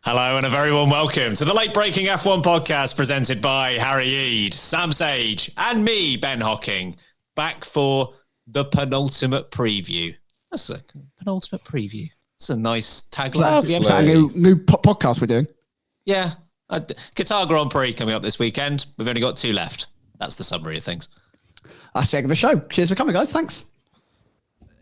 Hello and a very warm welcome to the Late Breaking F1 podcast presented by Harry Eade, Sam Sage and me, Ben Hocking, back for the penultimate preview. That's a penultimate preview. It's a nice tagline. Is that a new podcast we're doing? Yeah. Qatar Grand Prix coming up this weekend. We've only got 2 left. That's the summary of things. That's the end of the show. Cheers for coming, guys. Thanks.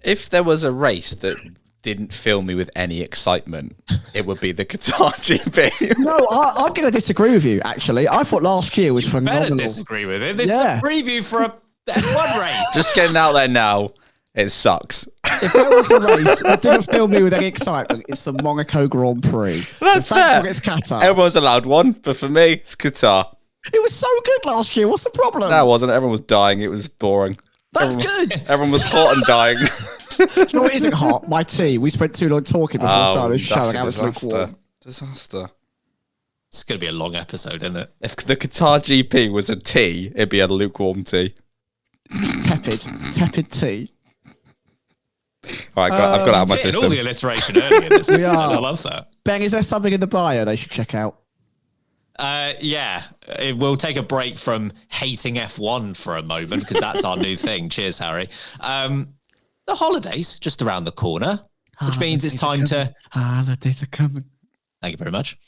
If there was a race that didn't fill me with any excitement, it would be the Qatar GP. No, I'm going to disagree with you, actually. I thought last year was phenomenal. Better disagree with him. This is a preview for a F1 race. Just getting out there now, it sucks. If there was a race that didn't fill me with any excitement, it's the Monaco Grand Prix. That's fair. It's Qatar. Everyone's allowed one, but for me, it's Qatar. It was so good last year. What's the problem? No, it wasn't. Everyone was dying. It was boring. That's good. Everyone was hot and dying. No, it isn't hot. My tea. We spent too long talking before we started the show. And That's a disaster. It's going to be a long episode, isn't it? If the Qatar GP was a tea, it'd be a lukewarm tea. Tepid tea. All right, I've got it out of my system. All the alliteration earlier. This We are. I love that. Ben, is there something in the bio they should check out? Yeah, we'll take a break from hating F1 for a moment because that's our new thing. Cheers, Harry. The holidays just around the corner, which means it's time to... Holidays are coming. Thank you very much.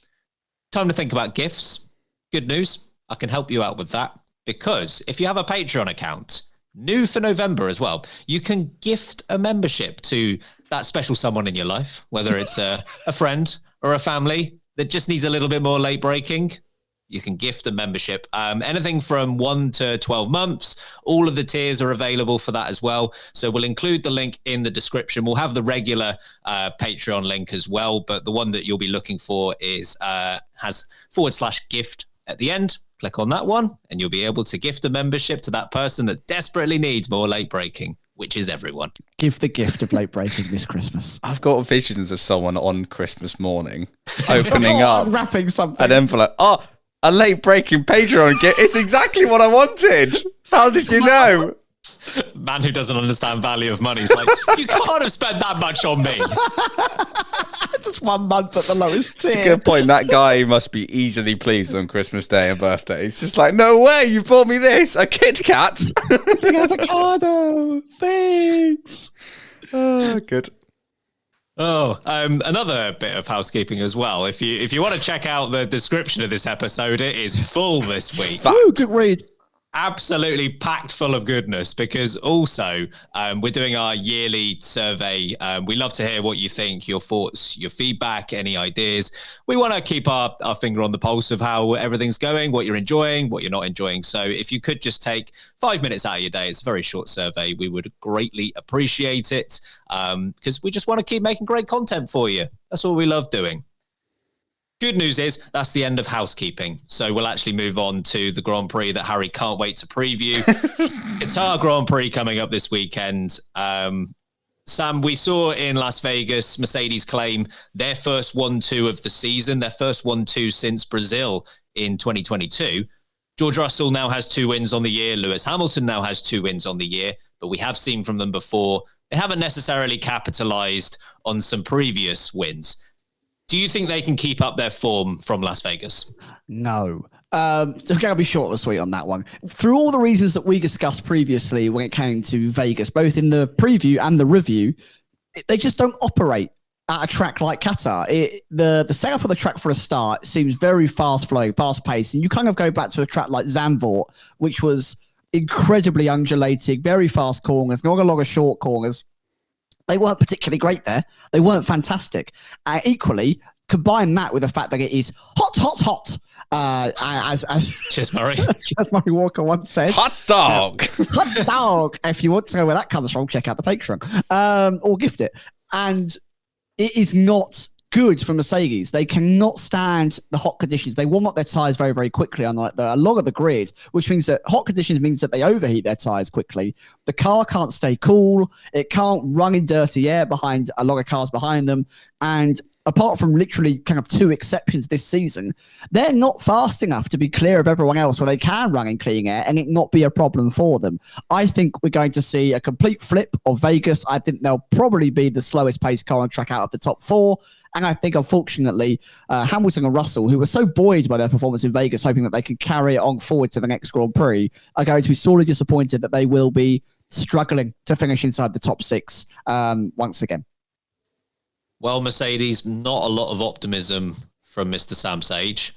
Time to think about gifts. Good news, I can help you out with that because if you have a Patreon account, new for November as well, you can gift a membership to that special someone in your life, whether it's a friend or a family that just needs a little bit more late breaking. You can gift a membership. Anything from 1 to 12 months. All of the tiers are available for that as well. So we'll include the link in the description. We'll have the regular Patreon link as well, but the one that you'll be looking for is has /gift at the end. Click on that one and you'll be able to gift a membership to that person that desperately needs more late breaking, which is everyone. Give the gift of late breaking this Christmas. I've got visions of someone on Christmas morning opening up, wrapping something, an envelope. Oh, a late breaking Patreon gift. It's exactly what I wanted. How did you know? Man who doesn't understand value of money is like, you can't have spent that much on me. Just 1 month at the lowest tier. It's a good point. That guy must be easily pleased on Christmas Day and birthday. He's just like, no way, you bought me this, a Kit Kat. It's an avocado. Thanks. Oh, good. Oh, another bit of housekeeping as well. If you want to check out the description of this episode, it is full this week. Ooh, good read. Absolutely packed full of goodness because also we're doing our yearly survey. We love to hear what you think, your thoughts, your feedback, any ideas. We want to keep our finger on the pulse of how everything's going, what you're enjoying, what you're not enjoying. So if you could just take 5 minutes out of your day, it's a very short survey. We would greatly appreciate it because we just want to keep making great content for you. That's what we love doing. Good news is that's the end of housekeeping. So we'll actually move on to the Grand Prix that Harry can't wait to preview. Qatar Grand Prix coming up this weekend. Sam, we saw in Las Vegas, Mercedes claim their first 1-2 of the season, their first 1-2 since Brazil in 2022. George Russell now has 2 wins on the year. Lewis Hamilton now has 2 wins on the year. But we have seen from them before, they haven't necessarily capitalized on some previous wins. Do you think they can keep up their form from Las Vegas? No. So I'll be short and sweet on that one. Through all the reasons that we discussed previously when it came to Vegas, both in the preview and the review, they just don't operate at a track like Qatar. The setup of the track for a start seems very fast-flowing, fast-paced, and you kind of go back to a track like Zandvoort, which was incredibly undulating, very fast corners, not a lot of short corners. They weren't particularly great there. They weren't fantastic. Equally, combine that with the fact that it is hot, hot, hot. As Cheers, Murray. As Murray Walker once said. Hot dog. Hot dog. If you want to know where that comes from, check out the Patreon or gift it. And it is not good for Mercedes. They cannot stand the hot conditions. They warm up their tyres very, very quickly, unlike a lot of the grid, which means that hot conditions means that they overheat their tyres quickly. The car can't stay cool. It can't run in dirty air behind a lot of cars behind them. And apart from literally kind of 2 exceptions this season, they're not fast enough to be clear of everyone else where they can run in clean air and it not be a problem for them. I think we're going to see a complete flip of Vegas. I think they'll probably be the slowest paced car on track out of the top 4. And I think, unfortunately, Hamilton and Russell, who were so buoyed by their performance in Vegas, hoping that they could carry it on forward to the next Grand Prix, are going to be sorely disappointed that they will be struggling to finish inside the top 6 once again. Well, Mercedes, not a lot of optimism from Mr. Sam Sage.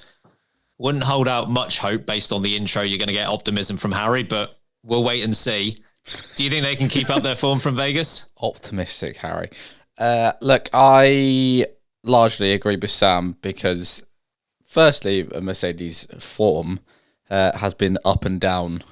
Wouldn't hold out much hope based on the intro. You're going to get optimism from Harry, but we'll wait and see. Do you think they can keep up their form from Vegas? Optimistic, Harry. Look, I largely agree with Sam because, firstly, Mercedes' form has been up and down,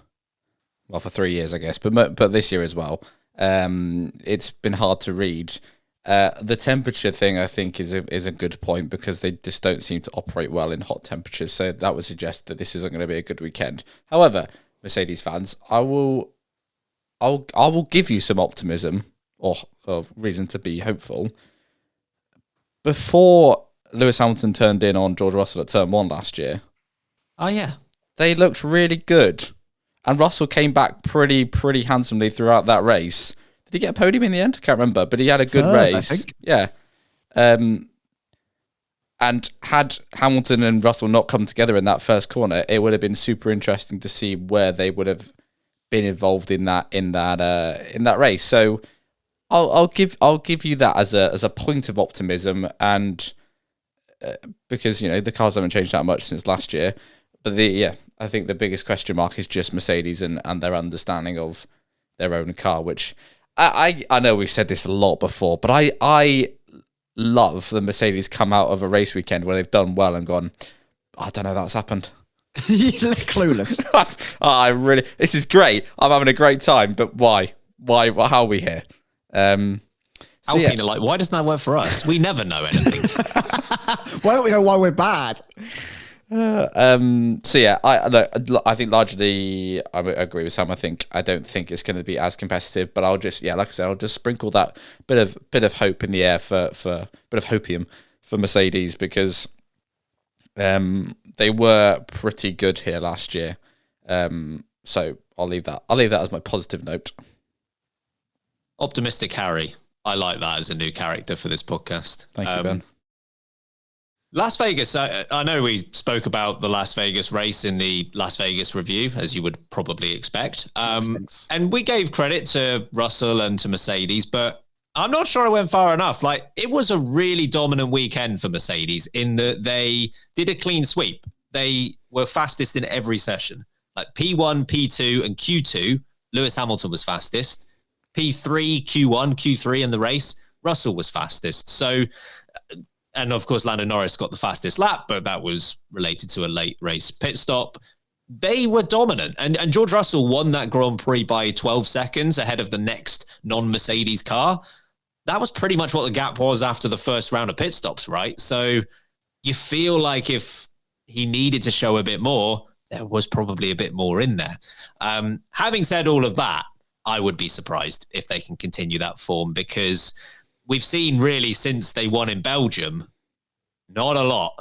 well, for 3 years, I guess, but this year as well. It's been hard to read. The temperature thing, I think, is a good point because they just don't seem to operate well in hot temperatures. So that would suggest that this isn't going to be a good weekend. However, Mercedes fans, I will give you some optimism or reason to be hopeful. Before Lewis Hamilton turned in on George Russell at turn 1 last year, oh yeah, they looked really good, and Russell came back pretty handsomely throughout that race. Did he get a podium in the end? I can't remember, but he had a good race. I think. Yeah. And had Hamilton and Russell not come together in that first corner, it would have been super interesting to see where they would have been involved in that race. So I'll give you that as a point of optimism, and because the cars haven't changed that much since last year. But I think the biggest question mark is just Mercedes and their understanding of their own car, which. I know we've said this a lot before, but I love the Mercedes come out of a race weekend where they've done well and gone, I don't know that's happened. You look clueless. This is great. I'm having a great time, but why? How are we here? Alpine are like, why doesn't that work for us? We never know anything. Why don't we know why we're bad? I think largely I agree with Sam. I don't think it's going to be as competitive, but I'll just like I said, I'll just sprinkle that bit of hope in the air for bit of hopium for Mercedes because they were pretty good here last year. So I'll leave that as my positive note. Optimistic Harry. I like that as a new character for this podcast. Thank you, Ben. Las Vegas, I know we spoke about the Las Vegas race in the Las Vegas review, as you would probably expect. And we gave credit to Russell and to Mercedes, but I'm not sure I went far enough. Like, it was a really dominant weekend for Mercedes in that they did a clean sweep. They were fastest in every session. Like P1, P2, and Q2, Lewis Hamilton was fastest. P3, Q1, Q3 in the race, Russell was fastest. So... And of course, Lando Norris got the fastest lap, but that was related to a late race pit stop. They were dominant. And George Russell won that Grand Prix by 12 seconds ahead of the next non-Mercedes car. That was pretty much what the gap was after the first round of pit stops, right? So you feel like if he needed to show a bit more, there was probably a bit more in there. Having said all of that, I would be surprised if they can continue that form because... we've seen really since they won in Belgium, not a lot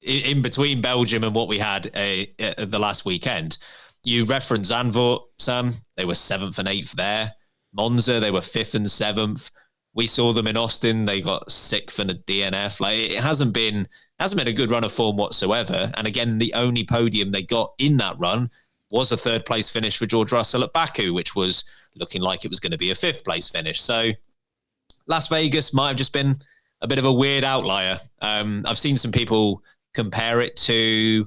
in between Belgium and what we had the last weekend. You referenced Zandvoort, Sam. They were 7th and 8th there. Monza, they were 5th and 7th. We saw them in Austin. They got 6th and a DNF. Like, it hasn't been a good run of form whatsoever. And again, the only podium they got in that run was a 3rd place finish for George Russell at Baku, which was looking like it was going to be a 5th place finish. So Las Vegas might have just been a bit of a weird outlier. I've seen some people compare it to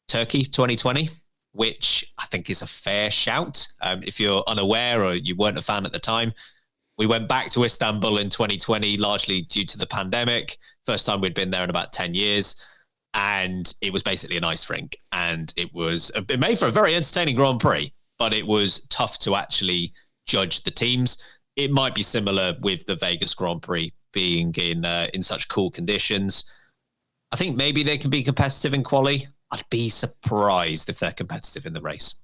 Turkey 2020, which I think is a fair shout. If you're unaware or you weren't a fan at the time, we went back to Istanbul in 2020, largely due to the pandemic. First time we'd been there in about 10 years. And it was basically an ice rink. And it made for a very entertaining Grand Prix, but it was tough to actually judge the teams. It might be similar with the Vegas Grand Prix being in such cool conditions. I think maybe they can be competitive in quali. I'd be surprised if they're competitive in the race.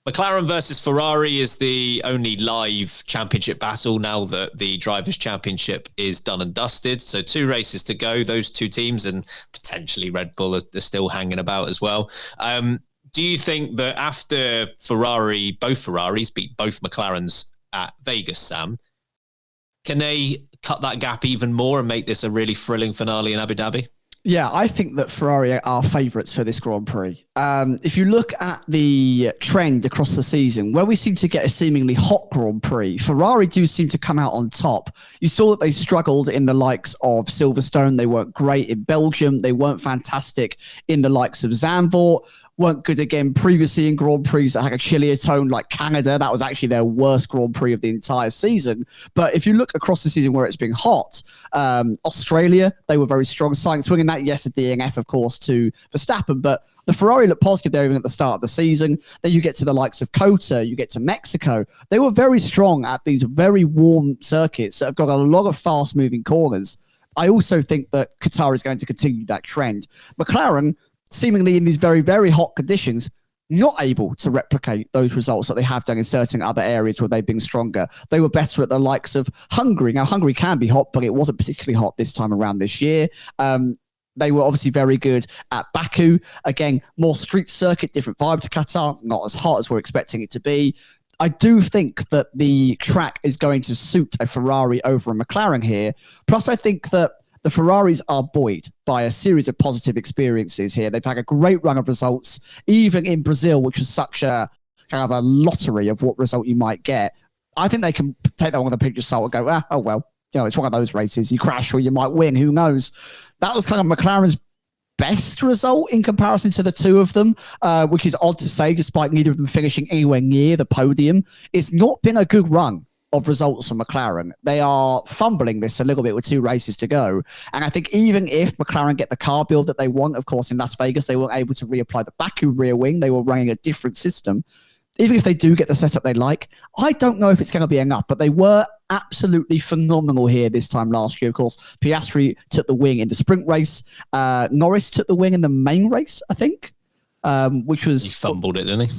McLaren versus Ferrari is the only live championship battle now that the Drivers' Championship is done and dusted. So 2 races to go, those 2 teams, and potentially Red Bull are still hanging about as well. Do you think that after both Ferraris beat both McLarens at Vegas, Sam, Can they cut that gap even more and make this a really thrilling finale in Abu Dhabi? Yeah, I think that Ferrari are favourites for this Grand Prix. If you look at the trend across the season, where we seem to get a seemingly hot Grand Prix, Ferrari do seem to come out on top. You saw that they struggled in the likes of Silverstone. They weren't great in Belgium. They weren't fantastic in the likes of Zandvoort. Weren't good again previously in Grand Prix that had a chillier tone like Canada. That was actually their worst Grand Prix of the entire season. But if you look across the season where it's been hot, Australia, they were very strong. Swinging that, yes, a DNF, of course, to Verstappen. But the Ferrari looked positive there even at the start of the season. Then you get to the likes of COTA, you get to Mexico. They were very strong at these very warm circuits that have got a lot of fast-moving corners. I also think that Qatar is going to continue that trend. McLaren, seemingly in these very, very hot conditions, not able to replicate those results that they have done in certain other areas where they've been stronger. They were better at the likes of Hungary. Now, Hungary can be hot, but it wasn't particularly hot this time around this year. They were obviously very good at Baku. Again, more street circuit, different vibe to Qatar, not as hot as we're expecting it to be. I do think that the track is going to suit a Ferrari over a McLaren here. Plus, I think that the Ferraris are buoyed by a series of positive experiences here. They've had a great run of results, even in Brazil, which was such a kind of a lottery of what result you might get. I think they can take that one with a pinch of salt and go, oh, well, it's one of those races. You crash or you might win. Who knows? That was kind of McLaren's best result in comparison to the two of them, which is odd to say, despite neither of them finishing anywhere near the podium. It's not been a good run of results from McLaren. They are fumbling this a little bit with 2 races to go. And I think even if McLaren get the car build that they want, of course, in Las Vegas, they were able to reapply the Baku rear wing. They were running a different system. Even if they do get the setup they like, I don't know if it's going to be enough, but they were absolutely phenomenal here this time last year. Of course, Piastri took the wing in the sprint race. Norris took the wing in the main race, I think, which was... He fumbled it, didn't he?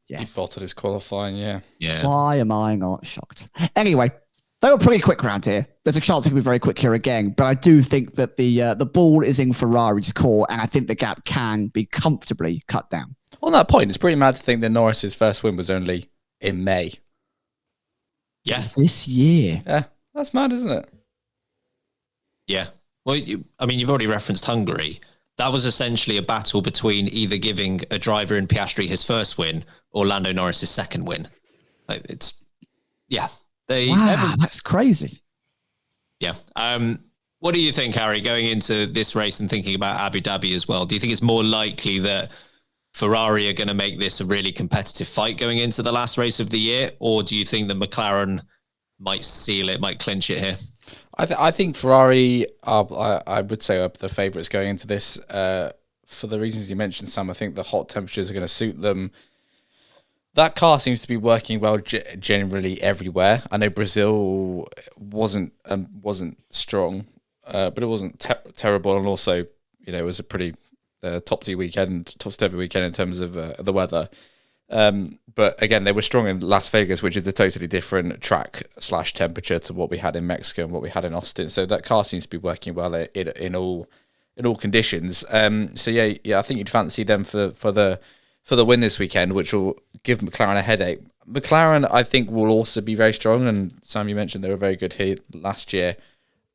Yes. He bottled his qualifying, yeah. Why am I not shocked? Anyway, they were pretty quick round here. There's a chance it could be very quick here again, but I do think that the ball is in Ferrari's court, and I think the gap can be comfortably cut down. On that point, it's pretty mad to think that Norris's first win was only in May. Yes. This year. Yeah, that's mad, isn't it? Yeah. Well, you've already referenced Hungary. That was essentially a battle between either giving a driver in Piastri his first win or Lando Norris's second win. That's crazy. Yeah. What do you think, Harry, going into this race and thinking about Abu Dhabi as well? Do you think it's more likely that Ferrari are going to make this a really competitive fight going into the last race of the year? Or do you think that McLaren might seal it, might clinch it here? I think Ferrari I would say are the favourites going into this for the reasons you mentioned, Sam. I think the hot temperatures are going to suit them. That car seems to be working well generally everywhere. I know Brazil wasn't strong, but it wasn't terrible, and also it was a pretty topsy weekend in terms of the weather. But again, they were strong in Las Vegas, which is a totally different track/temperature to what we had in Mexico and what we had in Austin. So that car seems to be working well in all conditions. So I think you'd fancy them for the win this weekend, which will give McLaren a headache. McLaren, I think, will also be very strong. And Sam, you mentioned they were very good here last year.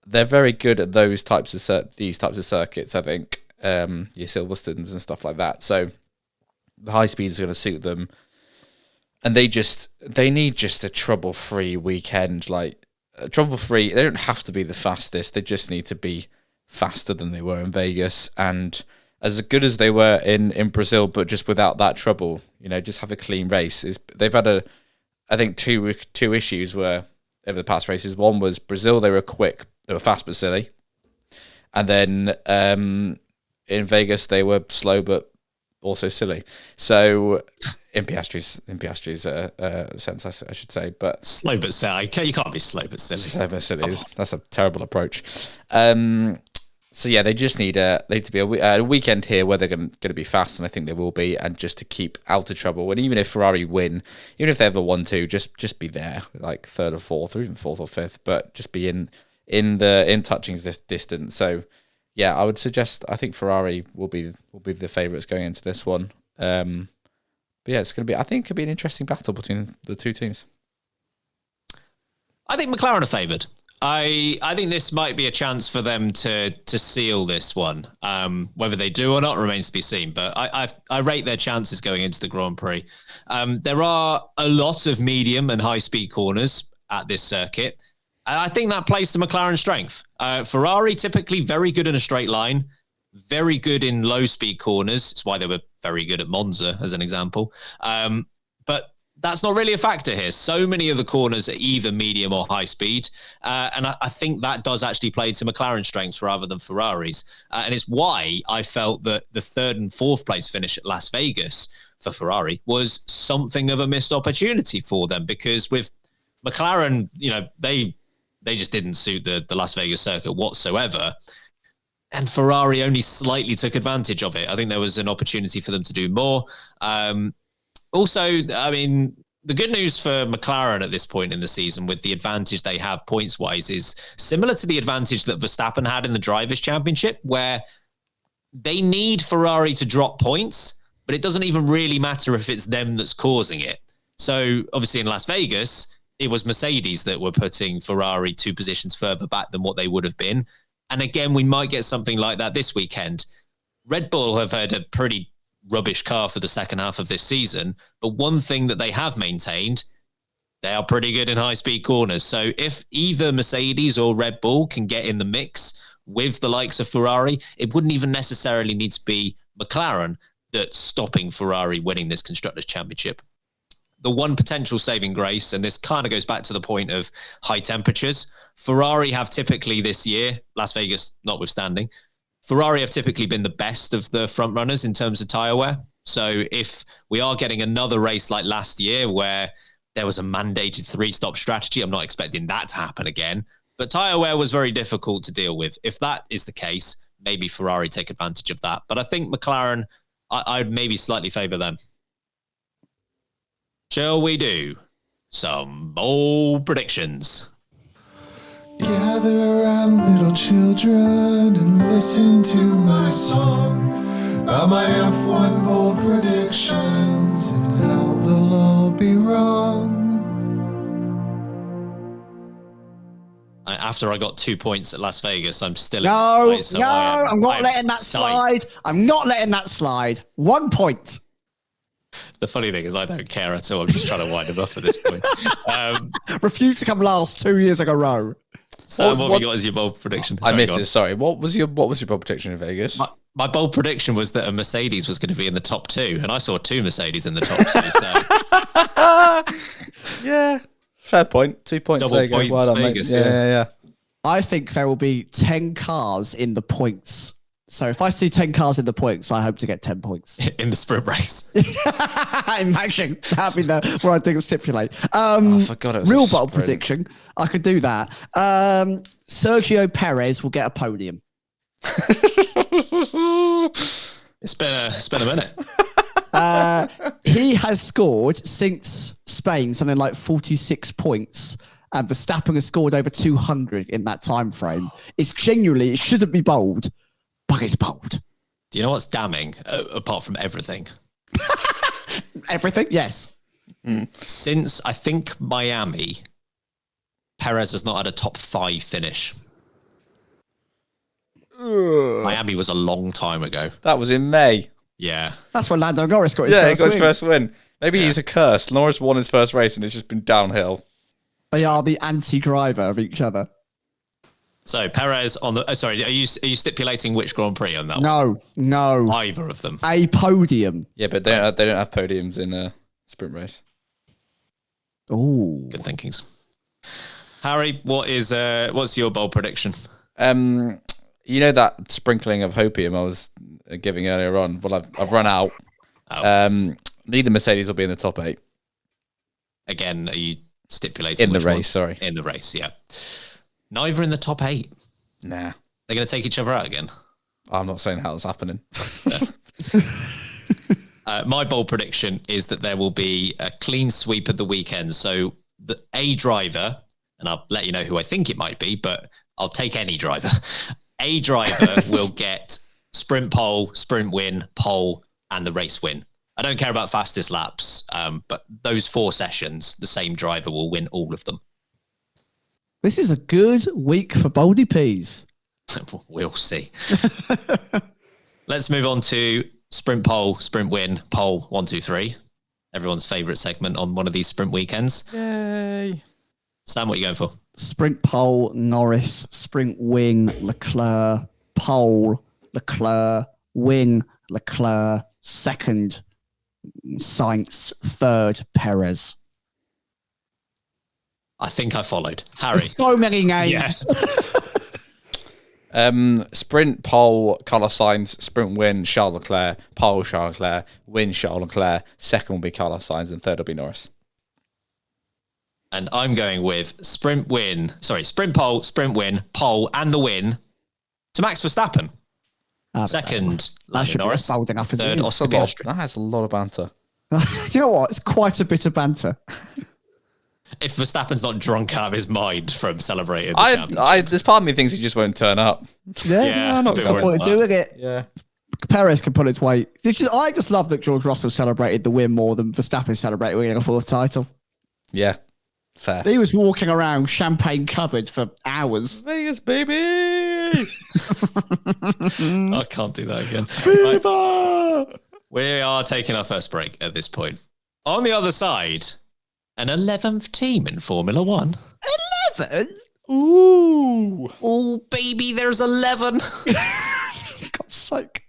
They're very good at these types of circuits. I think your Silverstones and stuff like that. So the high speed is going to suit them, and they need just a trouble-free weekend. Trouble-free. They don't have to be the fastest. They just need to be faster than they were in Vegas, and as good as they were in Brazil, but just without that trouble. Just have a clean race. They've had I think two issues where over the past races. One was Brazil. They were quick. They were fast but silly, and then in Vegas they were slow but also silly. So in Piastri's sense, I should say, but slow but silly. You can't be slow but silly. Slow but silly. That's a terrible approach. So yeah, they just need to be a weekend here where they're going to be fast, and I think they will be, and just to keep out of trouble. And even if Ferrari win, even if they ever won to, just be there, like third or fourth, or even fourth or fifth, but just be in touching this distance. So yeah, I would suggest. I think Ferrari will be the favourites going into this one. But yeah, it's going to be. I think it could be an interesting battle between the two teams. I think McLaren are favoured. I think this might be a chance for them to seal this one. Whether they do or not remains to be seen. But I rate their chances going into the Grand Prix. There are a lot of medium and high speed corners at this circuit. And I think that plays to McLaren's strength. Ferrari typically very good in a straight line, very good in low speed corners. It's why they were very good at Monza, as an example. But that's not really a factor here. So many of the corners are either medium or high speed. And I think that does actually play to McLaren's strengths rather than Ferrari's. And it's why I felt that the 3rd and 4th place finish at Las Vegas for Ferrari was something of a missed opportunity for them, because with McLaren, they just didn't suit the Las Vegas circuit whatsoever. And Ferrari only slightly took advantage of it. I think there was an opportunity for them to do more. Also, I mean, the good news for McLaren at this point in the season, with the advantage they have points-wise, is similar to the advantage that Verstappen had in the Drivers' Championship, where they need Ferrari to drop points, but it doesn't even really matter if it's them that's causing it. So, obviously, in Las Vegas, it was Mercedes that were putting Ferrari 2 positions further back than what they would have been. And again, we might get something like that this weekend. Red Bull have had a pretty rubbish car for the second half of this season, but one thing that they have maintained, they are pretty good in high-speed corners. So if either Mercedes or Red Bull can get in the mix with the likes of Ferrari, it wouldn't even necessarily need to be McLaren that's stopping Ferrari winning this Constructors' Championship. The one potential saving grace, and this kind of goes back to the point of high temperatures, Ferrari have typically this year, Las Vegas notwithstanding, Ferrari have typically been the best of the front runners in terms of tyre wear. So if we are getting another race like last year where there was a mandated 3-stop strategy, I'm not expecting that to happen again. But tyre wear was very difficult to deal with. If that is the case, maybe Ferrari take advantage of that. But I think McLaren, I'd maybe slightly favour them. Shall we do some bold predictions? Gather around, little children, and listen to my song about my F1 bold predictions and how they'll all be wrong. After I got 2 points at Las Vegas, I'm still... I'm not letting that slide. I'm not letting that slide. 1 point. The funny thing is I don't care at all. I'm just trying to wind him up at this point. Refused to come last 2 years in a row. Sam, what have you got as your bold prediction? I missed it. Sorry. What was your bold prediction in Vegas? My bold prediction was that a Mercedes was going to be in the top 2, and I saw 2 Mercedes in the top 2. So yeah, fair point. 2 points. Double points. Well done, Vegas, yeah. I think there will be 10 cars in the points. So if I see 10 cars in the points, I hope to get 10 points. In the sprint race. Imagine. That'd be where I think stipulate. I forgot it was real a bold sprint. prediction. I could do that. Sergio Perez will get a podium. It's been a minute. He has scored since Spain something like 46 points. And Verstappen has scored over 200 in that time frame. It shouldn't be bold. But it's bold. Do you know what's damning, apart from everything? Everything? Yes. Since, I think, Miami, Perez has not had a top 5 finish. Miami was a long time ago. That was in May. Yeah. That's when Lando Norris got his Yeah, first he got his win. first win. Maybe he's a curse. Norris won his first race and it's just been downhill. They are the anti-driver of each other. So Perez on the... sorry, are you stipulating which Grand Prix on that one? No. Either of them. A podium. Yeah, but they don't have podiums in a sprint race. Oh. Good thinkings. Harry, what's your bold prediction? You know that sprinkling of hopium I was giving earlier on? Well, I've run out. Oh. Neither Mercedes will be in the top 8. Again, are you stipulating In the which race, one? sorry. In the race, yeah. Neither in the top 8. Nah. They're going to take each other out again. I'm not saying how it's happening. My bold prediction is that there will be a clean sweep at the weekend. So a driver, and I'll let you know who I think it might be, but I'll take any driver. A driver will get sprint pole, sprint win, pole, and the race win. I don't care about fastest laps, but those 4 sessions, the same driver will win all of them. This is a good week for Baldy Peas. We'll see. Let's move on to sprint pole, sprint win, pole 1, 2, 3. Everyone's favourite segment on one of these sprint weekends. Yay. Sam, what are you going for? Sprint pole, Norris. Sprint wing, Leclerc. Pole, Leclerc. Wing, Leclerc. Second, Sainz. Third, Perez. I think I followed. Harry. There's so many names. Yes. Sprint, pole, Carlos Sainz. Sprint win, Charles Leclerc. Pole, Charles Leclerc. Win, Charles Leclerc. Second will be Carlos Sainz, and third will be Norris. And I'm going with sprint pole, sprint win, pole, and the win to Max Verstappen. Second, Lando Norris. Bold enough, Third, Oscar Piastri. That has a lot of banter. You know what? It's quite a bit of banter. If Verstappen's not drunk out of his mind from celebrating the championship. There's part of me thinks he just won't turn up. Yeah, not a bit the worried point of about doing it. Yeah. Perez can pull its weight. I just love that George Russell celebrated the win more than Verstappen celebrated winning a fourth title. Yeah. Fair. He was walking around champagne covered for hours. Vegas, baby! I can't do that again. Right. We are taking our first break at this point. On the other side, an 11th team in Formula One. 11? Ooh. Oh, baby, there's 11. God's sake.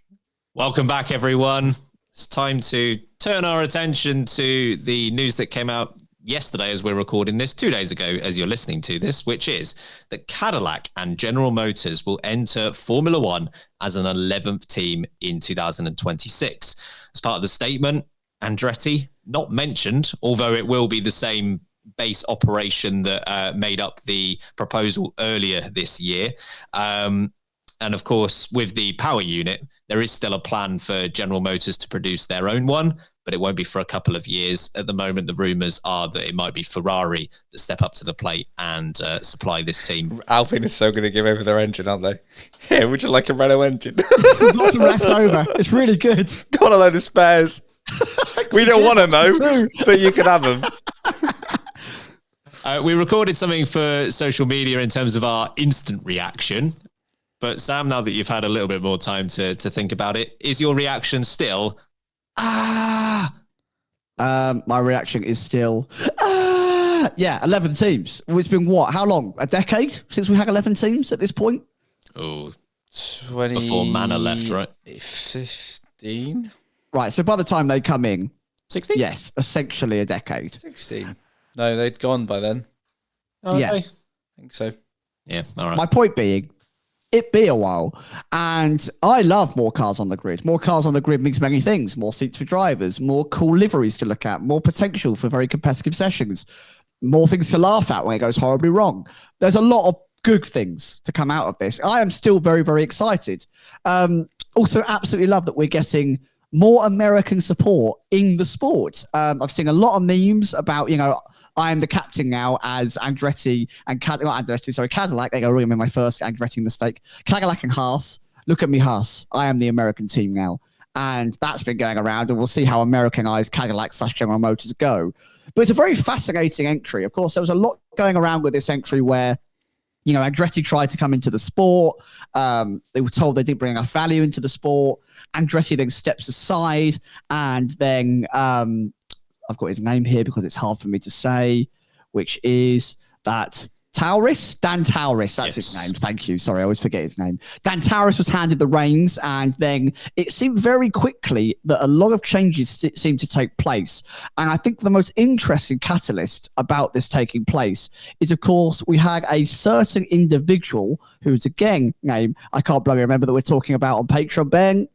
Welcome back, everyone. It's time to turn our attention to the news that came out yesterday as we're recording this, 2 days ago as you're listening to this, which is that Cadillac and General Motors will enter Formula One as an 11th team in 2026. As part of the statement, Andretti, not mentioned, although it will be the same base operation that made up the proposal earlier this year. And of course, with the power unit, there is still a plan for General Motors to produce their own one, but it won't be for a couple of years. At the moment, the rumours are that it might be Ferrari that step up to the plate and supply this team. Alpine is so going to give over their engine, aren't they? Here, would you like a Renault engine? Lots of left over. It's really good. Got a load of spares. We don't want them, though, but you can have them. We recorded something for social media in terms of our instant reaction. But Sam, now that you've had a little bit more time to think about it, is your reaction still, My reaction is still, yeah, 11 teams. It's been what? How long? A decade since we had 11 teams at this point? Oh, 20... before Manor left, right? 15? Right, so by the time they come in, 16? yes, essentially a decade. 16. No, they'd gone by then. Oh, Yeah. okay. I think so. Yeah, all right. My point being, it be a while. And I love more cars on the grid. More cars on the grid means many things. More seats for drivers, more cool liveries to look at, more potential for very competitive sessions, more things to laugh at when it goes horribly wrong. There's a lot of good things to come out of this. I am still very, very excited. Also, absolutely love that we're getting more American support in the sport. I've seen a lot of memes about, I am the captain now as Andretti and Cadillac. There you go, remember my first Andretti mistake. Cadillac and Haas. Look at me, Haas. I am the American team now. And that's been going around, and we'll see how Americanized Cadillac/General Motors go. But it's a very fascinating entry. Of course, there was a lot going around with this entry where, Andretti tried to come into the sport. They were told they didn't bring enough value into the sport. Andretti then steps aside, and then I've got his name here because it's hard for me to say, which is that Tauris, Dan Tauris, that's his name. Thank you. Sorry, I always forget his name. Dan Tauris was handed the reins, and then it seemed very quickly that a lot of changes seemed to take place. And I think the most interesting catalyst about this taking place is, of course, we had a certain individual whose, again, name I can't bloody remember that we're talking about on Patreon, Ben.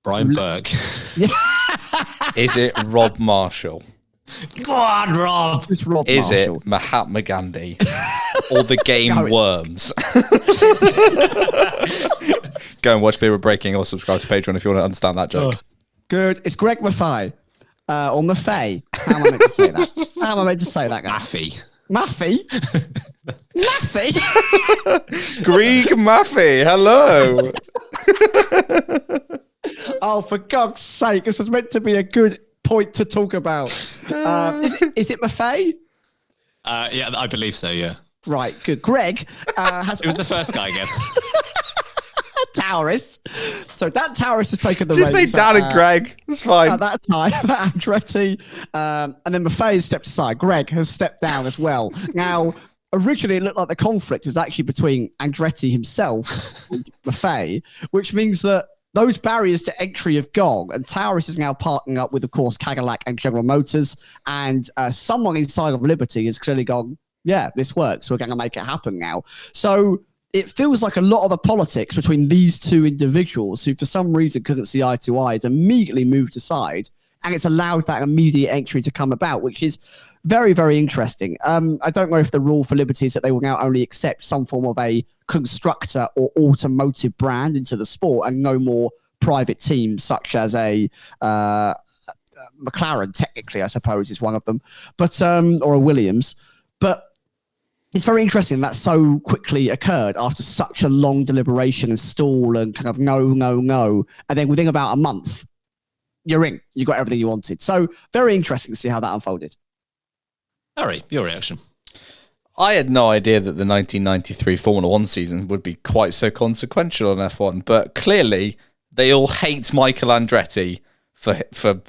Brian Burke. Yeah. Is it Rob Marshall? Go on, Rob. It's Rob Is Marshall. it Mahatma Gandhi? Or the game No, Worms? Go and watch Beer Breaking or subscribe to Patreon if you want to understand that joke. Good. It's Greg Maffei. Or Maffei. How am I meant to say that? How am I meant to say that, guy? Maffei. Maffei? Greg Maffei, hello. Oh, for God's sake. This was meant to be a good point to talk about. Is it Maffei? Yeah, I believe so, yeah. Right, good. Greg has. It was the first guy again. Taurus. So Dan Taurus has taken the Just reins. say Dan and Greg. That's fine. At that time, Andretti, and then Maffei has stepped aside. Greg has stepped down as well. Now, originally, it looked like the conflict was actually between Andretti himself and Maffei, which means that those barriers to entry have gone, and Taurus is now partnering up with, of course, Cadillac and General Motors, and someone inside of Liberty has clearly gone, yeah, this works. We're going to make it happen now. So it feels like a lot of the politics between these two individuals who for some reason couldn't see eye to eye has immediately moved aside, and it's allowed that immediate entry to come about, which is very, very interesting. I don't know if the rule for Liberty is that they will now only accept some form of a constructor or automotive brand into the sport and no more private teams such as a McLaren, technically, I suppose, is one of them, but or a Williams. But it's very interesting that so quickly occurred after such a long deliberation and stall and kind of no. And then within about a month, you're in. You got everything you wanted. So very interesting to see how that unfolded. Harry, your reaction? I had no idea that the 1993 Formula One season would be quite so consequential on F1, but clearly they all hate Michael Andretti for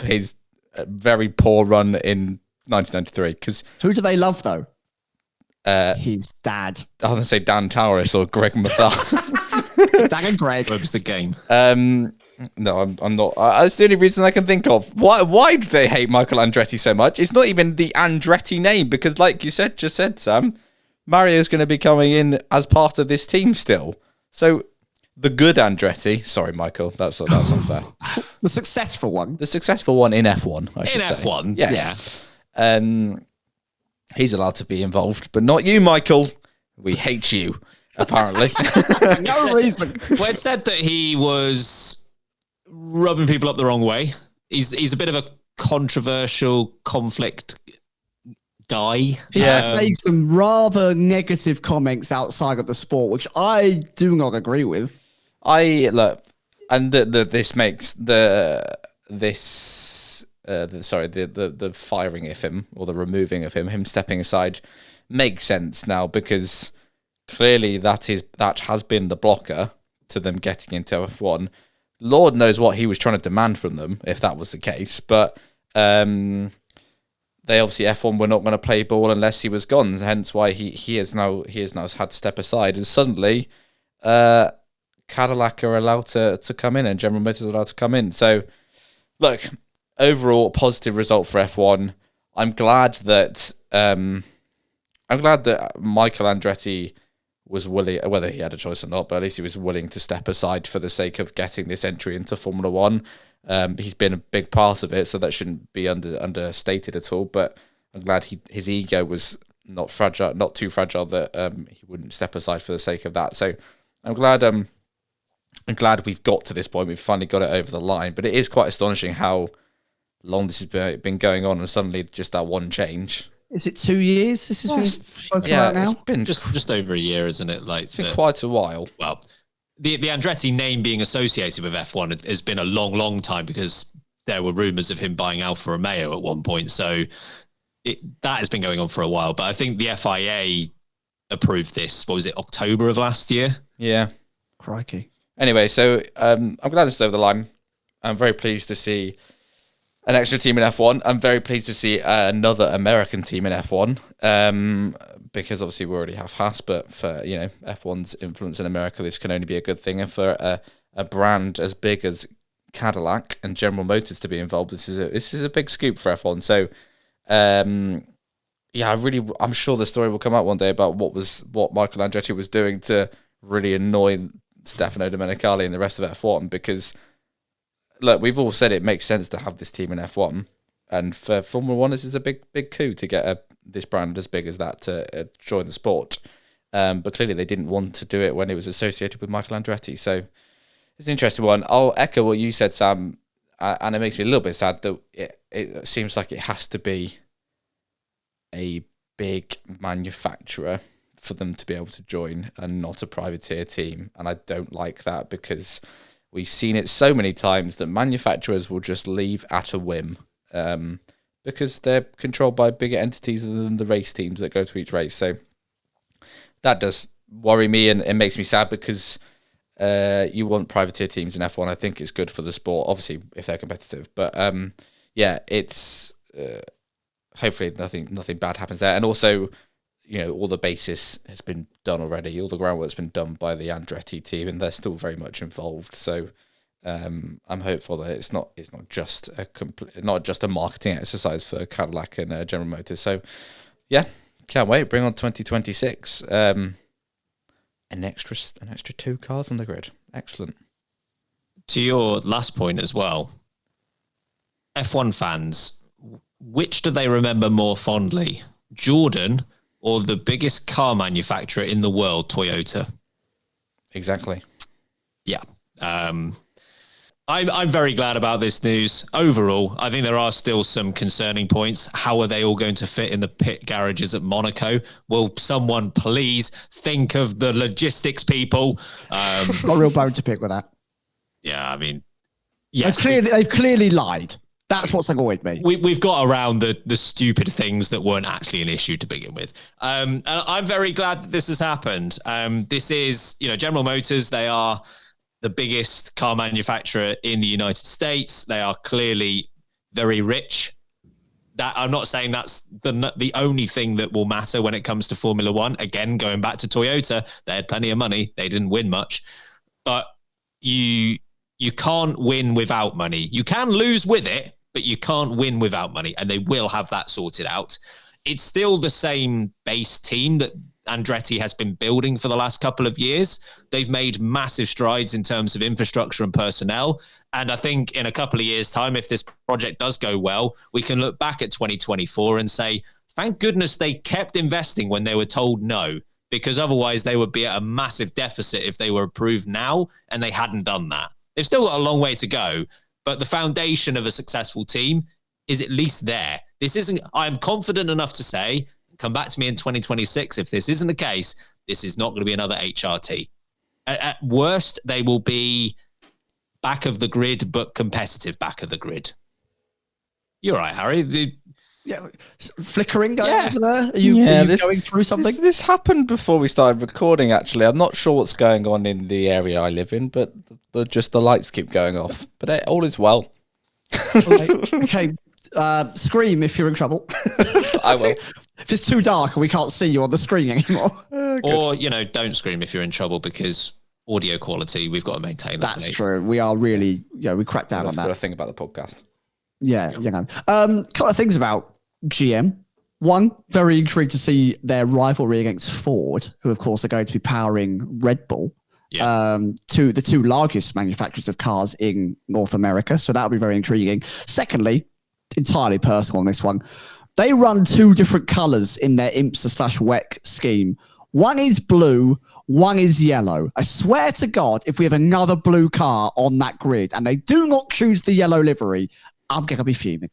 his very poor run in 1993. Because who do they love, though? His dad. I was going to say Dan Taurus or Greg Mathar. Dan and Greg. What was the game? No, I'm not. That's the only reason I can think of. Why do they hate Michael Andretti so much? It's not even the Andretti name, because like you just said, Sam, Mario's going to be coming in as part of this team still. So the good Andretti, sorry, Michael, that's unfair. The successful one. The successful one in F1, I should say. In F1, yes. Yeah. He's allowed to be involved, but not you, Michael. We hate you, apparently. No reason. Well, it said that he was rubbing people up the wrong way. He's a bit of a controversial conflict guy. He has made some rather negative comments outside of the sport, which I do not agree with. This makes the firing of him or the removing of him stepping aside makes sense now, because clearly that has been the blocker to them getting into F1. Lord knows what he was trying to demand from them if that was the case, but they obviously F1 were not going to play ball unless he was gone. Hence why he has now had to step aside, and suddenly Cadillac are allowed to come in and General Motors are allowed to come in. So look, overall positive result for F1. I'm glad that Michael Andretti was willing, whether he had a choice or not, but at least he was willing to step aside for the sake of getting this entry into Formula One. He's been a big part of it, so that shouldn't be understated at all. But I'm glad his ego was not too fragile that he wouldn't step aside for the sake of that. So I'm glad we've got to this point. We've finally got it over the line. But it is quite astonishing how long this has been going on, and suddenly just that one change. Is it 2 years? This has been spoken about now. It's been just over a year, isn't it? Like it's been quite a while. Well, the Andretti name being associated with F1 has been a long time, because there were rumours of him buying Alfa Romeo at one point. So that has been going on for a while. But I think the FIA approved this. What was it, October of last year? Yeah. Crikey. Anyway, so I'm glad it's over the line. I'm very pleased to see an extra team in F1. I'm very pleased to see another American team in F1, because obviously we already have Haas, but for F1's influence in America, this can only be a good thing. And for a brand as big as Cadillac and General Motors to be involved, this is a big scoop for F1. So I'm sure the story will come out one day about what Michael Andretti was doing to really annoy Stefano Domenicali and the rest of F1, because look, we've all said it makes sense to have this team in F1, and for Formula One, this is a big coup to get this brand as big as that to join the sport. But clearly, they didn't want to do it when it was associated with Michael Andretti. So it's an interesting one. I'll echo what you said, Sam, and it makes me a little bit sad that it seems like it has to be a big manufacturer for them to be able to join and not a privateer team. And I don't like that, because we've seen it so many times that manufacturers will just leave at a whim, because they're controlled by bigger entities than the race teams that go to each race. So that does worry me, and it makes me sad because you want privateer teams in F1. I think it's good for the sport, obviously, if they're competitive. But it's hopefully nothing bad happens there. And also, all the basis has been done already. All the groundwork's been done by the Andretti team, and they're still very much involved. So I'm hopeful that it's not just a marketing exercise for Cadillac and General Motors. So yeah, can't wait. Bring on 2026. An extra 2 cars on the grid. Excellent. To your last point as well, F1 fans, which do they remember more fondly, Jordan or the biggest car manufacturer in the world, Toyota? Exactly. Yeah. I'm very glad about this news. Overall, I think there are still some concerning points. How are they all going to fit in the pit garages at Monaco? Will someone please think of the logistics people? Got a real bone to pick with that. Yeah, I mean, yes. They've clearly lied. That's what's annoyed me. We've got around the stupid things that weren't actually an issue to begin with. And I'm very glad that this has happened. This is, General Motors, they are the biggest car manufacturer in the United States. They are clearly very rich. That I'm not saying that's the only thing that will matter when it comes to Formula One. Again, going back to Toyota, they had plenty of money. They didn't win much. But you can't win without money. You can lose with it, but you can't win without money, and they will have that sorted out. It's still the same base team that Andretti has been building for the last couple of years. They've made massive strides in terms of infrastructure and personnel. And I think in a couple of years' time, if this project does go well, we can look back at 2024 and say, thank goodness they kept investing when they were told no, because otherwise they would be at a massive deficit if they were approved now and they hadn't done that. They've still got a long way to go, but the foundation of a successful team is at least there. I'm confident enough to say, come back to me in 2026. If this isn't the case, this is not going to be another HRT. At worst, they will be back of the grid, but competitive back of the grid. You're right, Harry. Yeah, flickering going over there. Are you going through something? This happened before we started recording, actually. I'm not sure what's going on in the area I live in, but just the lights keep going off. But all is well. Okay. Scream if you're in trouble. I will. If it's too dark and we can't see you on the screen anymore. Or, don't scream if you're in trouble, because audio quality, we've got to maintain that. That's true. We are really, we cracked down on that. I've got to think about the podcast. Yeah, couple of things about GM. One, very intrigued to see their rivalry against Ford, who of course are going to be powering Red Bull, to the two largest manufacturers of cars in North America. So that'll be very intriguing. Secondly, entirely personal on this one, they run 2 different colors in their IMSA/WEC scheme. One is blue, one is yellow. I swear to God, if we have another blue car on that grid and they do not choose the yellow livery, I'm going to be fuming.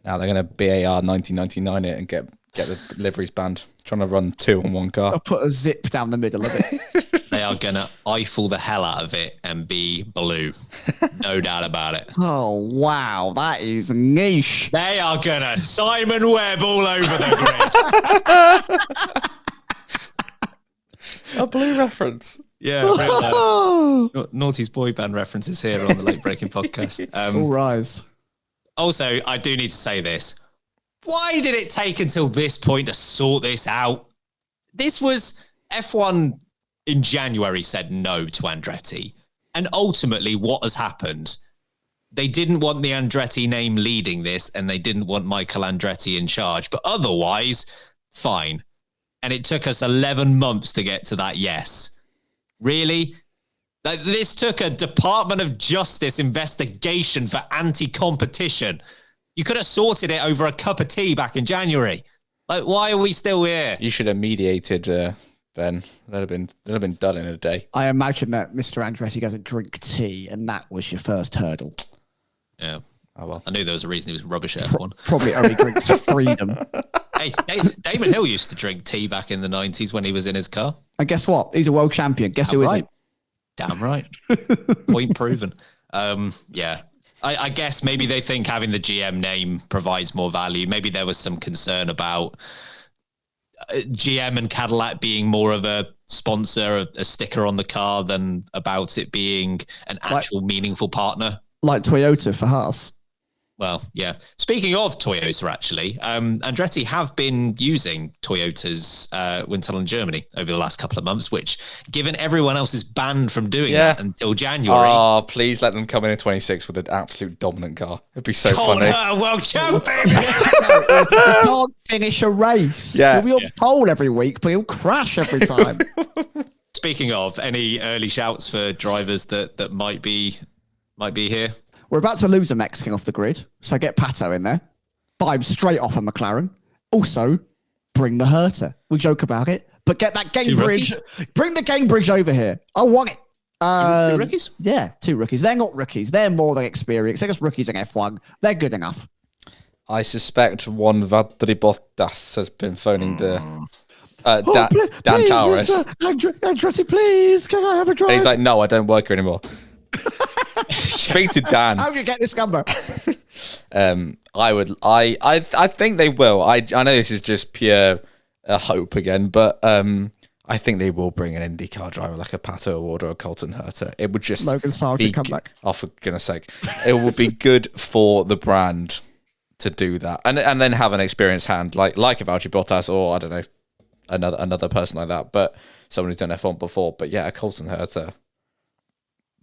Now they're going to BAR 1999 it and get the liveries banned. Trying to run 2 on one car. I'll put a zip down the middle of it. They are going to Eiffel the hell out of it and be blue. No doubt about it. Oh, wow. That is niche. They are going to Simon Webb all over the grid. A blue reference. Yeah. Naughty's boy band references here on the Late Breaking Podcast. All rise. Also, I do need to say this. Why did it take until this point to sort this out? This was F1 in January said no to Andretti. And ultimately, what has happened? They didn't want the Andretti name leading this, and they didn't want Michael Andretti in charge. But otherwise, fine. And it took us 11 months to get to that yes. Really? This took a Department of Justice investigation for anti-competition. You could have sorted it over a cup of tea back in January. Why are we still here? You should have mediated, Ben. That'd have been done in a day. I imagine that Mr. Andretti doesn't drink tea, and that was your first hurdle. Yeah. Oh, well. I knew there was a reason he was rubbish at F1. Probably only drinks freedom. Hey, Damon Hill used to drink tea back in the 90s when he was in his car. And guess what? He's a world champion. Guess who isn't? Damn right. Point proven. Yeah. I guess maybe they think having the GM name provides more value. Maybe there was some concern about GM and Cadillac being more of a sponsor, a sticker on the car, than about it being an actual meaningful partner. Like Toyota for Haas. Well, yeah. Speaking of Toyota, actually, Andretti have been using Toyota's wind tunnel in Germany over the last couple of months, which, given everyone else is banned from doing that until January. Oh, please let them come in 26 with an absolute dominant car. It'd be so funny. World champion! You can't finish a race. Yeah. We'll be on pole every week, but he'll crash every time. Speaking of, any early shouts for drivers that might be here? We're about to lose a Mexican off the grid, so get Pato in there. Buy him straight off a McLaren. Also, bring the Herter. We joke about it, but get that game bridge. Bring the game bridge over here. I want it. 2 rookies? Yeah, 2 rookies. They're not rookies. They're more than experienced. They're just rookies in F1. They're good enough. I suspect one Valtteri Bottas has been phoning the Dan Towers. Andretti, please, can I have a drive? And he's like, no, I don't work here anymore. Speak to Dan. How do you get this number? I think they will. I know this is just pure hope again, but I think they will bring an IndyCar driver like a Pato O'Ward or a Colton Herta. It would just Logan Sargent come back. Oh, for goodness sake. It would be good for the brand to do that. And then have an experienced hand like a Valtteri Bottas, or I don't know, another person like that. But someone who's done F1 before. But yeah, a Colton Herta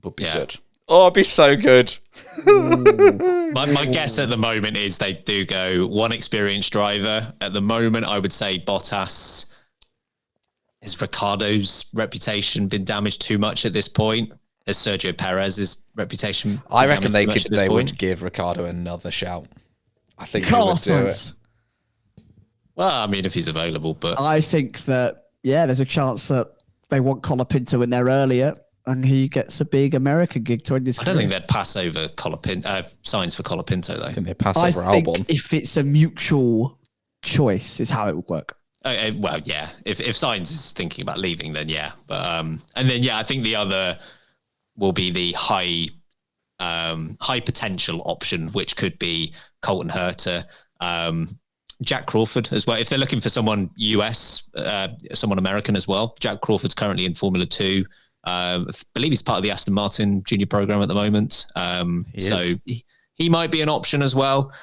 would be good. Oh, it'd be so good. My guess at the moment is they do go one experienced driver. At the moment, I would say Bottas. Has Ricciardo's reputation been damaged too much at this point? Has Sergio Perez's reputation? I reckon they would give Ricciardo another shout. I think he would do it. Well, I mean, if he's available, but I think that there's a chance that they want Colapinto in there earlier, and he gets a big American gig to end his career. I don't think they'd pass over signs for Colapinto, though. I think they'd pass over Albon. If it's a mutual choice, is how it would work. Well, yeah. If Sainz is thinking about leaving, then yeah. But and then I think the other will be the high potential option, which could be Colton Herta, Jack Crawford as well. If they're looking for someone US, someone American as well. Jack Crawford's currently in Formula 2. I believe he's part of the Aston Martin junior program at the moment. He might be an option as well.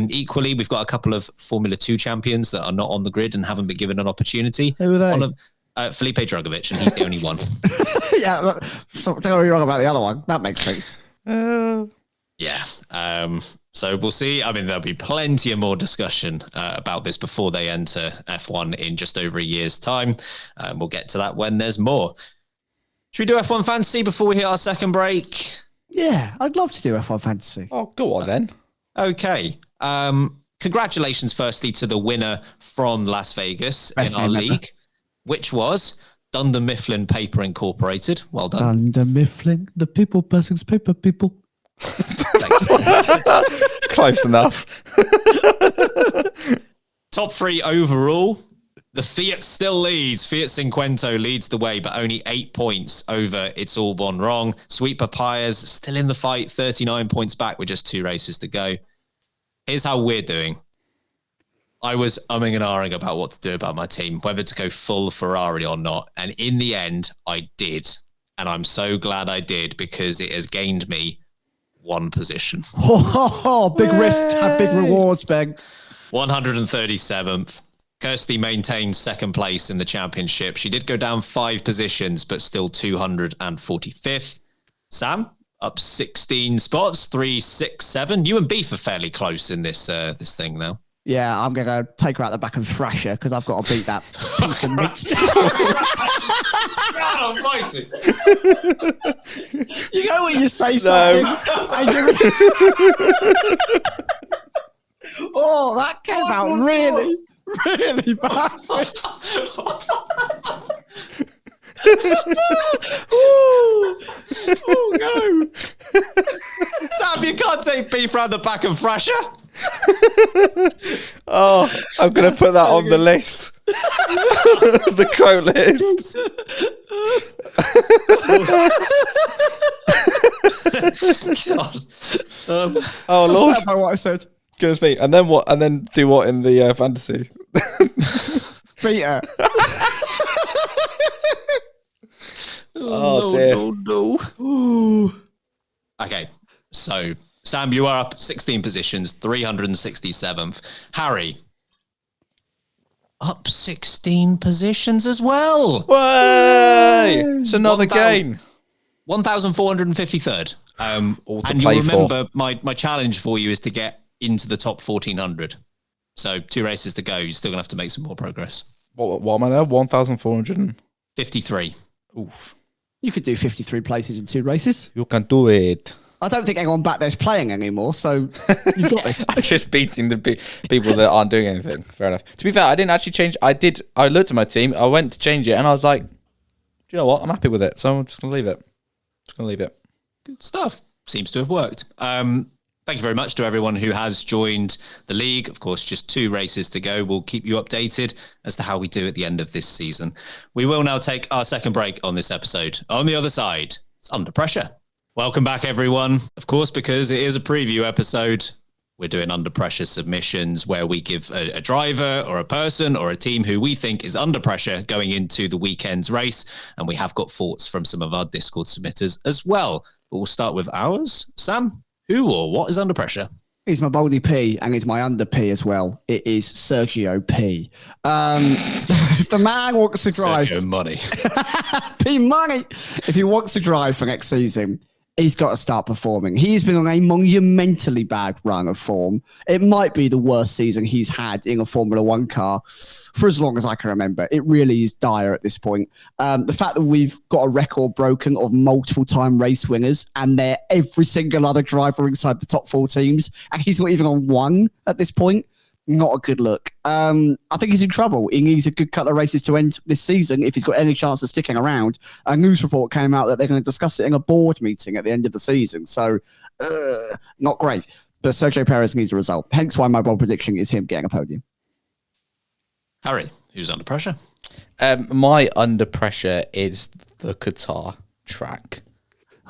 Equally, we've got a couple of Formula 2 champions that are not on the grid and haven't been given an opportunity. Who are they? Felipe Drugovich, and he's the only one. Yeah, so don't get me wrong about the other one. That makes sense. Yeah. So we'll see. I mean, there'll be plenty of more discussion about this before they enter F1 in just over a year's time. We'll get to that when there's more. Should we do F1 Fantasy before we hit our second break? Yeah, I'd love to do F1 Fantasy. Oh, go on then. Okay. Congratulations, firstly, to the winner from Las Vegas Best in our name league, ever. which was Dunder Mifflin Paper Incorporated. Well done. Dunder Mifflin, the people person's paper people. Close enough. Top 3 overall. The Fiat still leads. Fiat Cinquecento leads the way, but only 8 points over It's All Gone Wrong. Sweet Papayas still in the fight, 39 points back with just 2 races to go. Here's how we're doing. I was umming and ahhing about what to do about my team, whether to go full Ferrari or not. And in the end, I did. And I'm so glad I did, because it has gained me 1 position. Big risk, have big rewards, Ben. 137th. Kirsty maintained second place in the championship. She did go down 5 positions, but still 245th. Sam, up 16 spots, 3, 6, 7. You and Beef are fairly close in this thing now. Yeah, I'm going to take her out the back and thrash her, because I've got to beat that piece of meat. God almighty. You know when you say something? Oh, that came out really bad. Oh no. Sam, you can't take Beef round the back and thrash her. Oh, I'm going to put that on the list. The quote list. Oh Lord! That's what I said. Goodness me! And then what? And then do what in the fantasy? Beat her. Oh, dear. No. Okay, so Sam, you are up 16 positions, 367th. Harry, up 16 positions as well. Way! It's another gain. 1,453rd. All to And play you'll for. remember my challenge for you is to get into the top 1,400. So 2 races to go. You're still going to have to make some more progress. What am I now? 1,400. 53. Oof. You could do 53 places in 2 races. You can do it. I don't think anyone back there's playing anymore, so you've got this. Just beating the people that aren't doing anything. Fair enough. To be fair, I didn't actually change. I looked at my team. I went to change it, and I was like, do you know what? I'm happy with it. So I'm just going to leave it. Good stuff. Seems to have worked. Thank you very much to everyone who has joined the league. Of course, just 2 races to go. We'll keep you updated as to how we do at the end of this season. We will now take our second break on this episode. On the other side, it's Under Pressure. Welcome back, everyone. Of course, because it is a preview episode, we're doing Under Pressure submissions where we give a driver or a person or a team who we think is under pressure going into the weekend's race. And we have got thoughts from some of our Discord submitters as well. But we'll start with ours. Sam, who or what is under pressure? He's my Baldy P and he's my under P as well. It is Sergio P. If the man wants to drive... Sergio Money. P money! If he wants to drive for next season, he's got to start performing. He's been on a monumentally bad run of form. It might be the worst season he's had in a Formula One car for as long as I can remember. It really is dire at this point. The fact that we've got a record broken of multiple time race winners and they're every single other driver inside the top 4 teams, and he's not even on one at this point. Not a good look. I think he's in trouble. He needs a good couple of races to end this season if he's got any chance of sticking around. A news report came out that they're going to discuss it in a board meeting at the end of the season. So, not great. But Sergio Perez needs a result. Hence why my bold prediction is him getting a podium. Harry, who's under pressure? My under pressure is the Qatar track.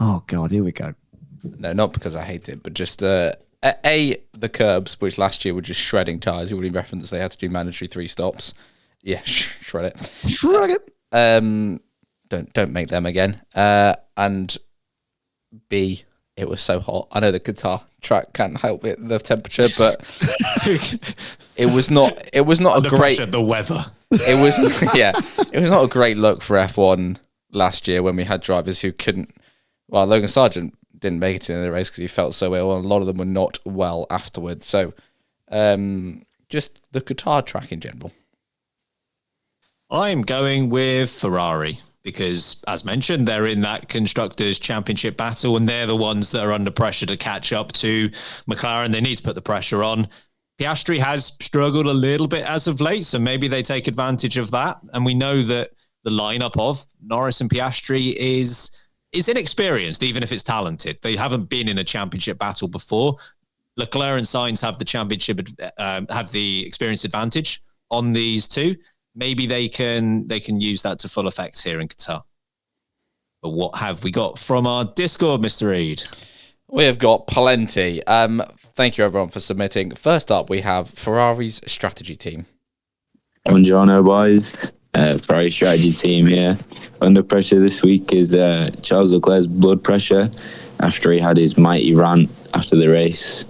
Oh, God, here we go. No, not because I hate it, but just... the curbs, which last year were just shredding tyres. You already referenced they had to do mandatory 3 stops. Yeah, shred it. Shred it. Don't make them again. And B, it was so hot. I know the Qatar track can't help it, the temperature, but it was not Under a great. pressure, the weather. It was it was not a great look for F1 last year when we had drivers who couldn't. Well, Logan Sargent didn't make it in the race because he felt so ill, and a lot of them were not well afterwards. So, just the Qatar track in general. I'm going with Ferrari because, as mentioned, they're in that Constructors Championship battle, and they're the ones that are under pressure to catch up to McLaren. They need to put the pressure on. Piastri has struggled a little bit as of late, so maybe they take advantage of that. And we know that the lineup of Norris and Piastri is inexperienced, even if it's talented. They haven't been in a championship battle before. Leclerc and Sainz have the championship, have the experience advantage on these two. Maybe they can use that to full effect here in Qatar. But what have we got from our Discord, Mr. Reed? We have got plenty. Thank you everyone for submitting. First up, we have Ferrari's strategy team. Buongiorno, boys. Ferrari strategy team here. Under pressure this week is Charles Leclerc's blood pressure after he had his mighty rant after the race.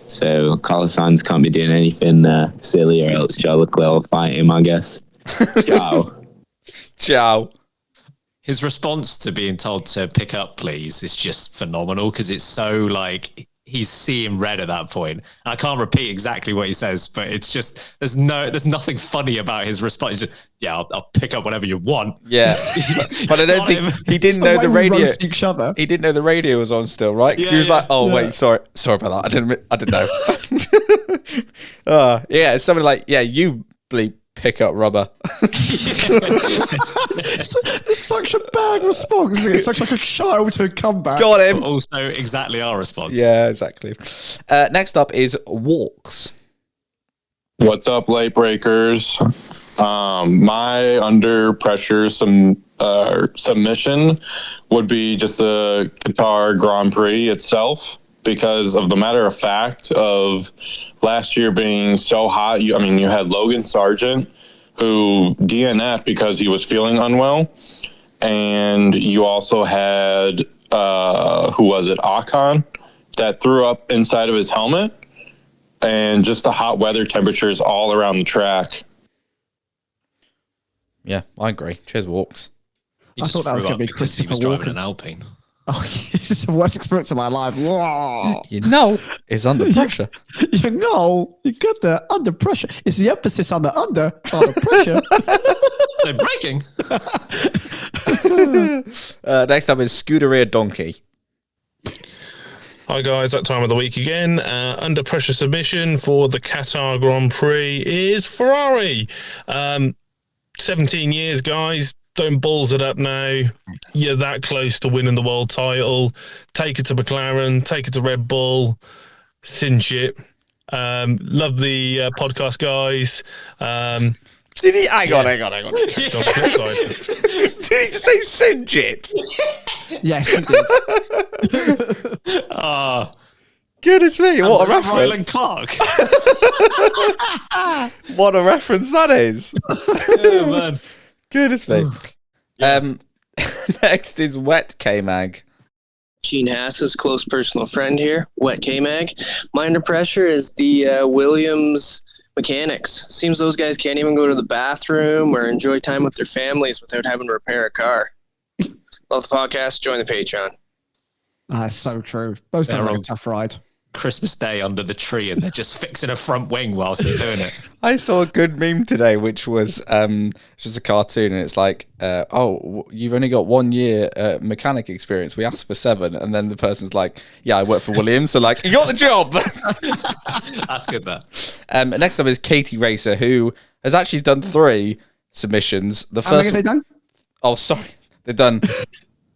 So Carlos Sainz can't be doing anything silly, or else Charles Leclerc will fight him, I guess. Ciao. Ciao. His response to being told to pick up, please, is just phenomenal because it's so like he's seeing red at that point. I can't repeat exactly what he says, but it's just there's nothing funny about his response. Just, yeah, I'll pick up whatever you want. Yeah, but I don't think he didn't know the radio. Each other. He didn't know the radio was on still, right? Because he was like, "Oh wait, sorry about that. I didn't know." Yeah, it's something like, "Yeah, you bleep pick up rubber." It's such a bad response, isn't it? It's such like a childhood comeback. Got him. But also exactly our response. Yeah, exactly. Next up is walks. What's up, late breakers? My under pressure submission would be just the Qatar Grand Prix itself, because of the matter of fact of last year being so hot. You had Logan Sargent, who DNF'd because he was feeling unwell. and you also had, who was it, Ocon, that threw up inside of his helmet, and just the hot weather temperatures all around the track. Yeah, I agree. Cheers, Walks. I thought that was going to be Christopher he was driving Walken. an Alpine. Oh, it's the worst experience of my life. Whoa. You know, it's under pressure. You know, you got the under pressure. It's the emphasis on the under pressure. They're braking. Next up is Scuderia Donkey. Hi guys, that time of the week again. Under pressure submission for the Qatar Grand Prix is Ferrari. 17 years, guys. Don't balls it up now. You're that close to winning the world title. Take it to McLaren. Take it to Red Bull. Cinch it. Love the podcast, guys. Did he? Hang on. Did he just say cinch it? Yes, he did. Goodness me, what a Rylan reference. Clark. What a reference that is. Yeah, man. Goodness me. Next is Wet K-Mag. Gene Hass's close personal friend here, Wet K-Mag. My under pressure is the Williams mechanics. Seems those guys can't even go to the bathroom or enjoy time with their families without having to repair a car. Love the podcast. Join the Patreon. That's so true. Those guys are a tough ride. Christmas Day under the tree, and they're just fixing a front wing whilst they're doing it. I saw a good meme today, which was just a cartoon, and it's like, you've only got 1 year mechanic experience. We asked for 7, and then the person's like, yeah, I work for Williams, so like, you got the job. That's good, that. Next up is Katie Racer, who has actually done 3 submissions. The How many first, have they done? oh, sorry, they've done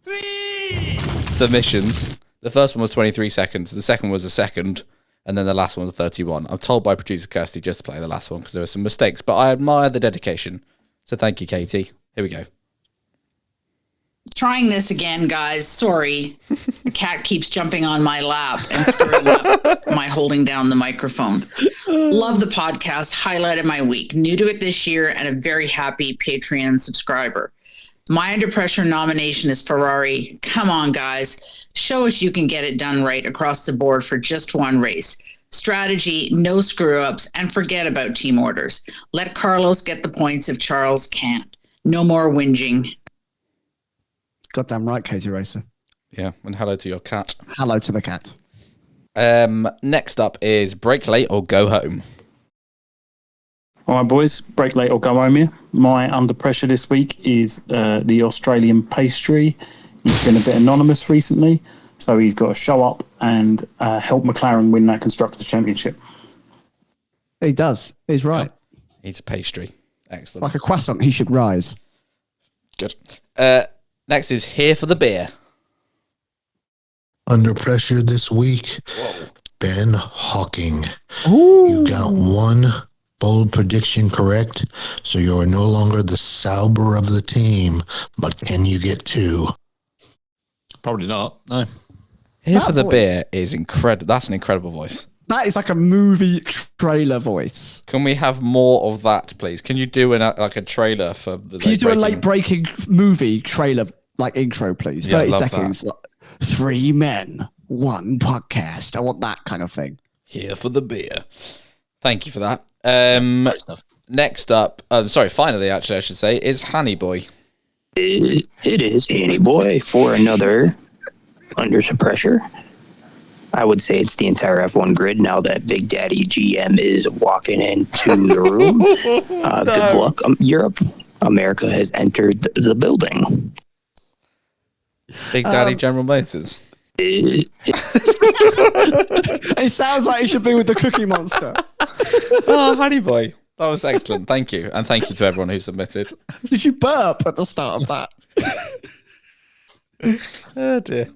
3 submissions. The first one was 23 seconds. The second was a second. And then the last one was 31. I'm told by producer Kirsty just to play the last one because there were some mistakes. But I admire the dedication. So thank you, Katie. Here we go. Trying this again, guys. Sorry. The cat keeps jumping on my lap and screwing up my holding down the microphone. Love the podcast. Highlighted my week. New to it this year and a very happy Patreon subscriber. My under pressure nomination is Ferrari. Come on, guys. Show us you can get it done right across the board for just one race. Strategy, no screw-ups, and forget about team orders. Let Carlos get the points if Charles can't. No more whinging. Goddamn right, Katie Racer. Yeah, and hello to your cat. Hello to the cat. Next up is Break Late or Go Home. All right, boys, break late or go home here. My under pressure this week is the Australian pastry. He's been a bit anonymous recently, so he's got to show up and help McLaren win that Constructors Championship. He does. He's right. He's a pastry. Excellent. Like a croissant, he should rise. Good. Next is Here for the Beer. Under pressure this week, Ben Hawking. Ooh. You got one bold prediction correct, so you're no longer the Sauber of the team, but can you get 2? Probably not. No. Here That for the voice. Beer is incredible. That's an incredible voice. That is like a movie trailer voice. Can we have more of that, please? Can you do a trailer for the Can you do a late late breaking movie trailer, like intro, please? Yeah, 30 love seconds. Like, 3 men, 1 podcast. I want that kind of thing. Here for the Beer. Thank you for that. Great stuff. Next up, finally, actually, I should say, is Hanny Boy. It is Annie Boy for another under some pressure. I would say it's the entire F1 grid now that Big Daddy GM is walking into the room. Good luck. Europe, America has entered the building. Big Daddy General Motors. It sounds like he should be with the Cookie Monster. Oh, Hanny Boy. That was excellent. Thank you. And thank you to everyone who submitted. Did you burp at the start of that? Oh, dear.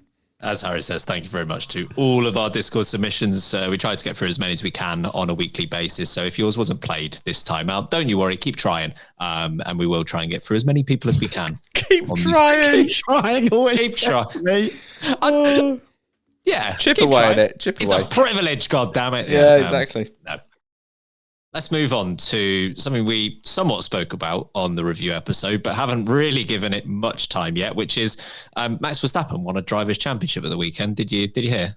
As Harry says, thank you very much to all of our Discord submissions. We try to get through as many as we can on a weekly basis. So if yours wasn't played this time out, don't you worry, keep trying. And we will try and get through as many people as we can. Keep trying. Keep trying. Always Keep trying. me. Yeah. Chip keep away trying. at it. Chip It's away. a privilege, goddammit. Yeah, exactly. No. Let's move on to something we somewhat spoke about on the review episode, but haven't really given it much time yet, which is Max Verstappen won a Drivers' Championship at the weekend. Did you hear?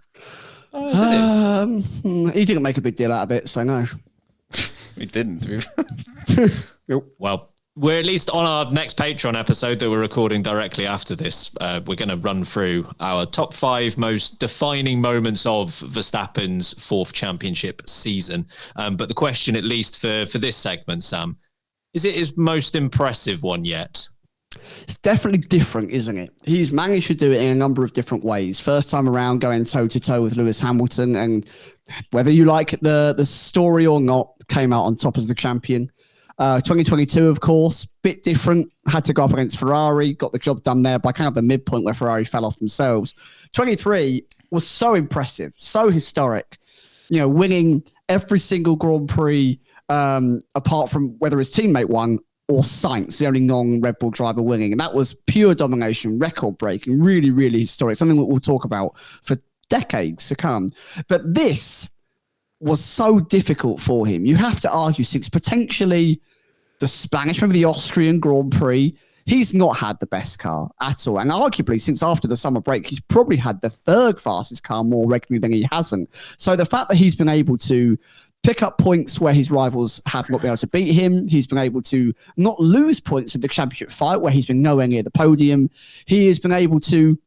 He didn't make a big deal out of it, so no. We didn't. Well, we're at least on our next Patreon episode that we're recording directly after this. We're going to run through our top 5 most defining moments of Verstappen's 4th championship season. But the question, at least for this segment, Sam, is it his most impressive one yet? It's definitely different, isn't it? He's managed to do it in a number of different ways. First time around, going toe-to-toe with Lewis Hamilton, and whether you like the story or not, came out on top as the champion. 2022, of course, bit different. Had to go up against Ferrari, got the job done there by kind of the midpoint where Ferrari fell off themselves. 23 was so impressive, so historic. You know, winning every single Grand Prix, apart from whether his teammate won or Sainz, the only non-Red Bull driver winning. And that was pure domination, record-breaking, really, really historic, something that we'll talk about for decades to come. But this was so difficult for him. You have to argue, since potentially the Spanish, maybe the Austrian Grand Prix, he's not had the best car at all. And arguably, since after the summer break, he's probably had the 3rd fastest car more regularly than he hasn't. So the fact that he's been able to pick up points where his rivals have not been able to beat him, he's been able to not lose points in the championship fight where he's been nowhere near the podium, he has been able to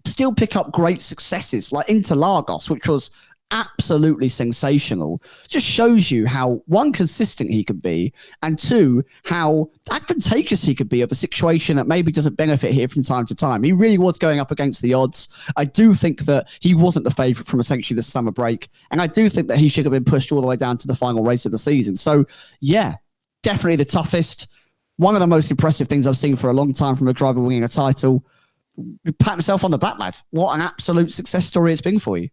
still pick up great successes like Interlagos, which was absolutely sensational. Just shows you how, one, consistent he can be, and 2, how advantageous he could be of a situation that maybe doesn't benefit here from time to time. He really was going up against the odds. I do think that he wasn't the favourite from essentially the summer break, and I do think that he should have been pushed all the way down to the final race of the season. So yeah, definitely the toughest. One of the most impressive things I've seen for a long time from a driver winning a title. Pat himself on the back, lad. What an absolute success story it's been for you.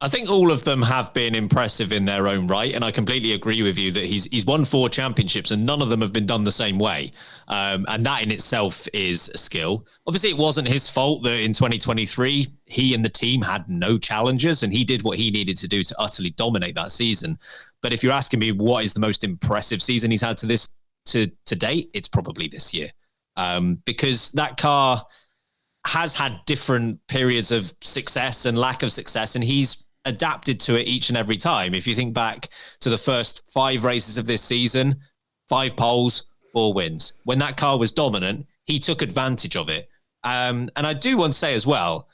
I think all of them have been impressive in their own right, and I completely agree with you that he's won 4 championships and none of them have been done the same way, and that in itself is a skill. Obviously, it wasn't his fault that in 2023 he and the team had no challenges, and he did what he needed to do to utterly dominate that season. But if you're asking me what is the most impressive season he's had to date, it's probably this year, because that car has had different periods of success and lack of success, and he's adapted to it each and every time. If you think back to the first 5 races of this season, 5 poles, 4 wins. When that car was dominant, he took advantage of it. And I do want to say as well,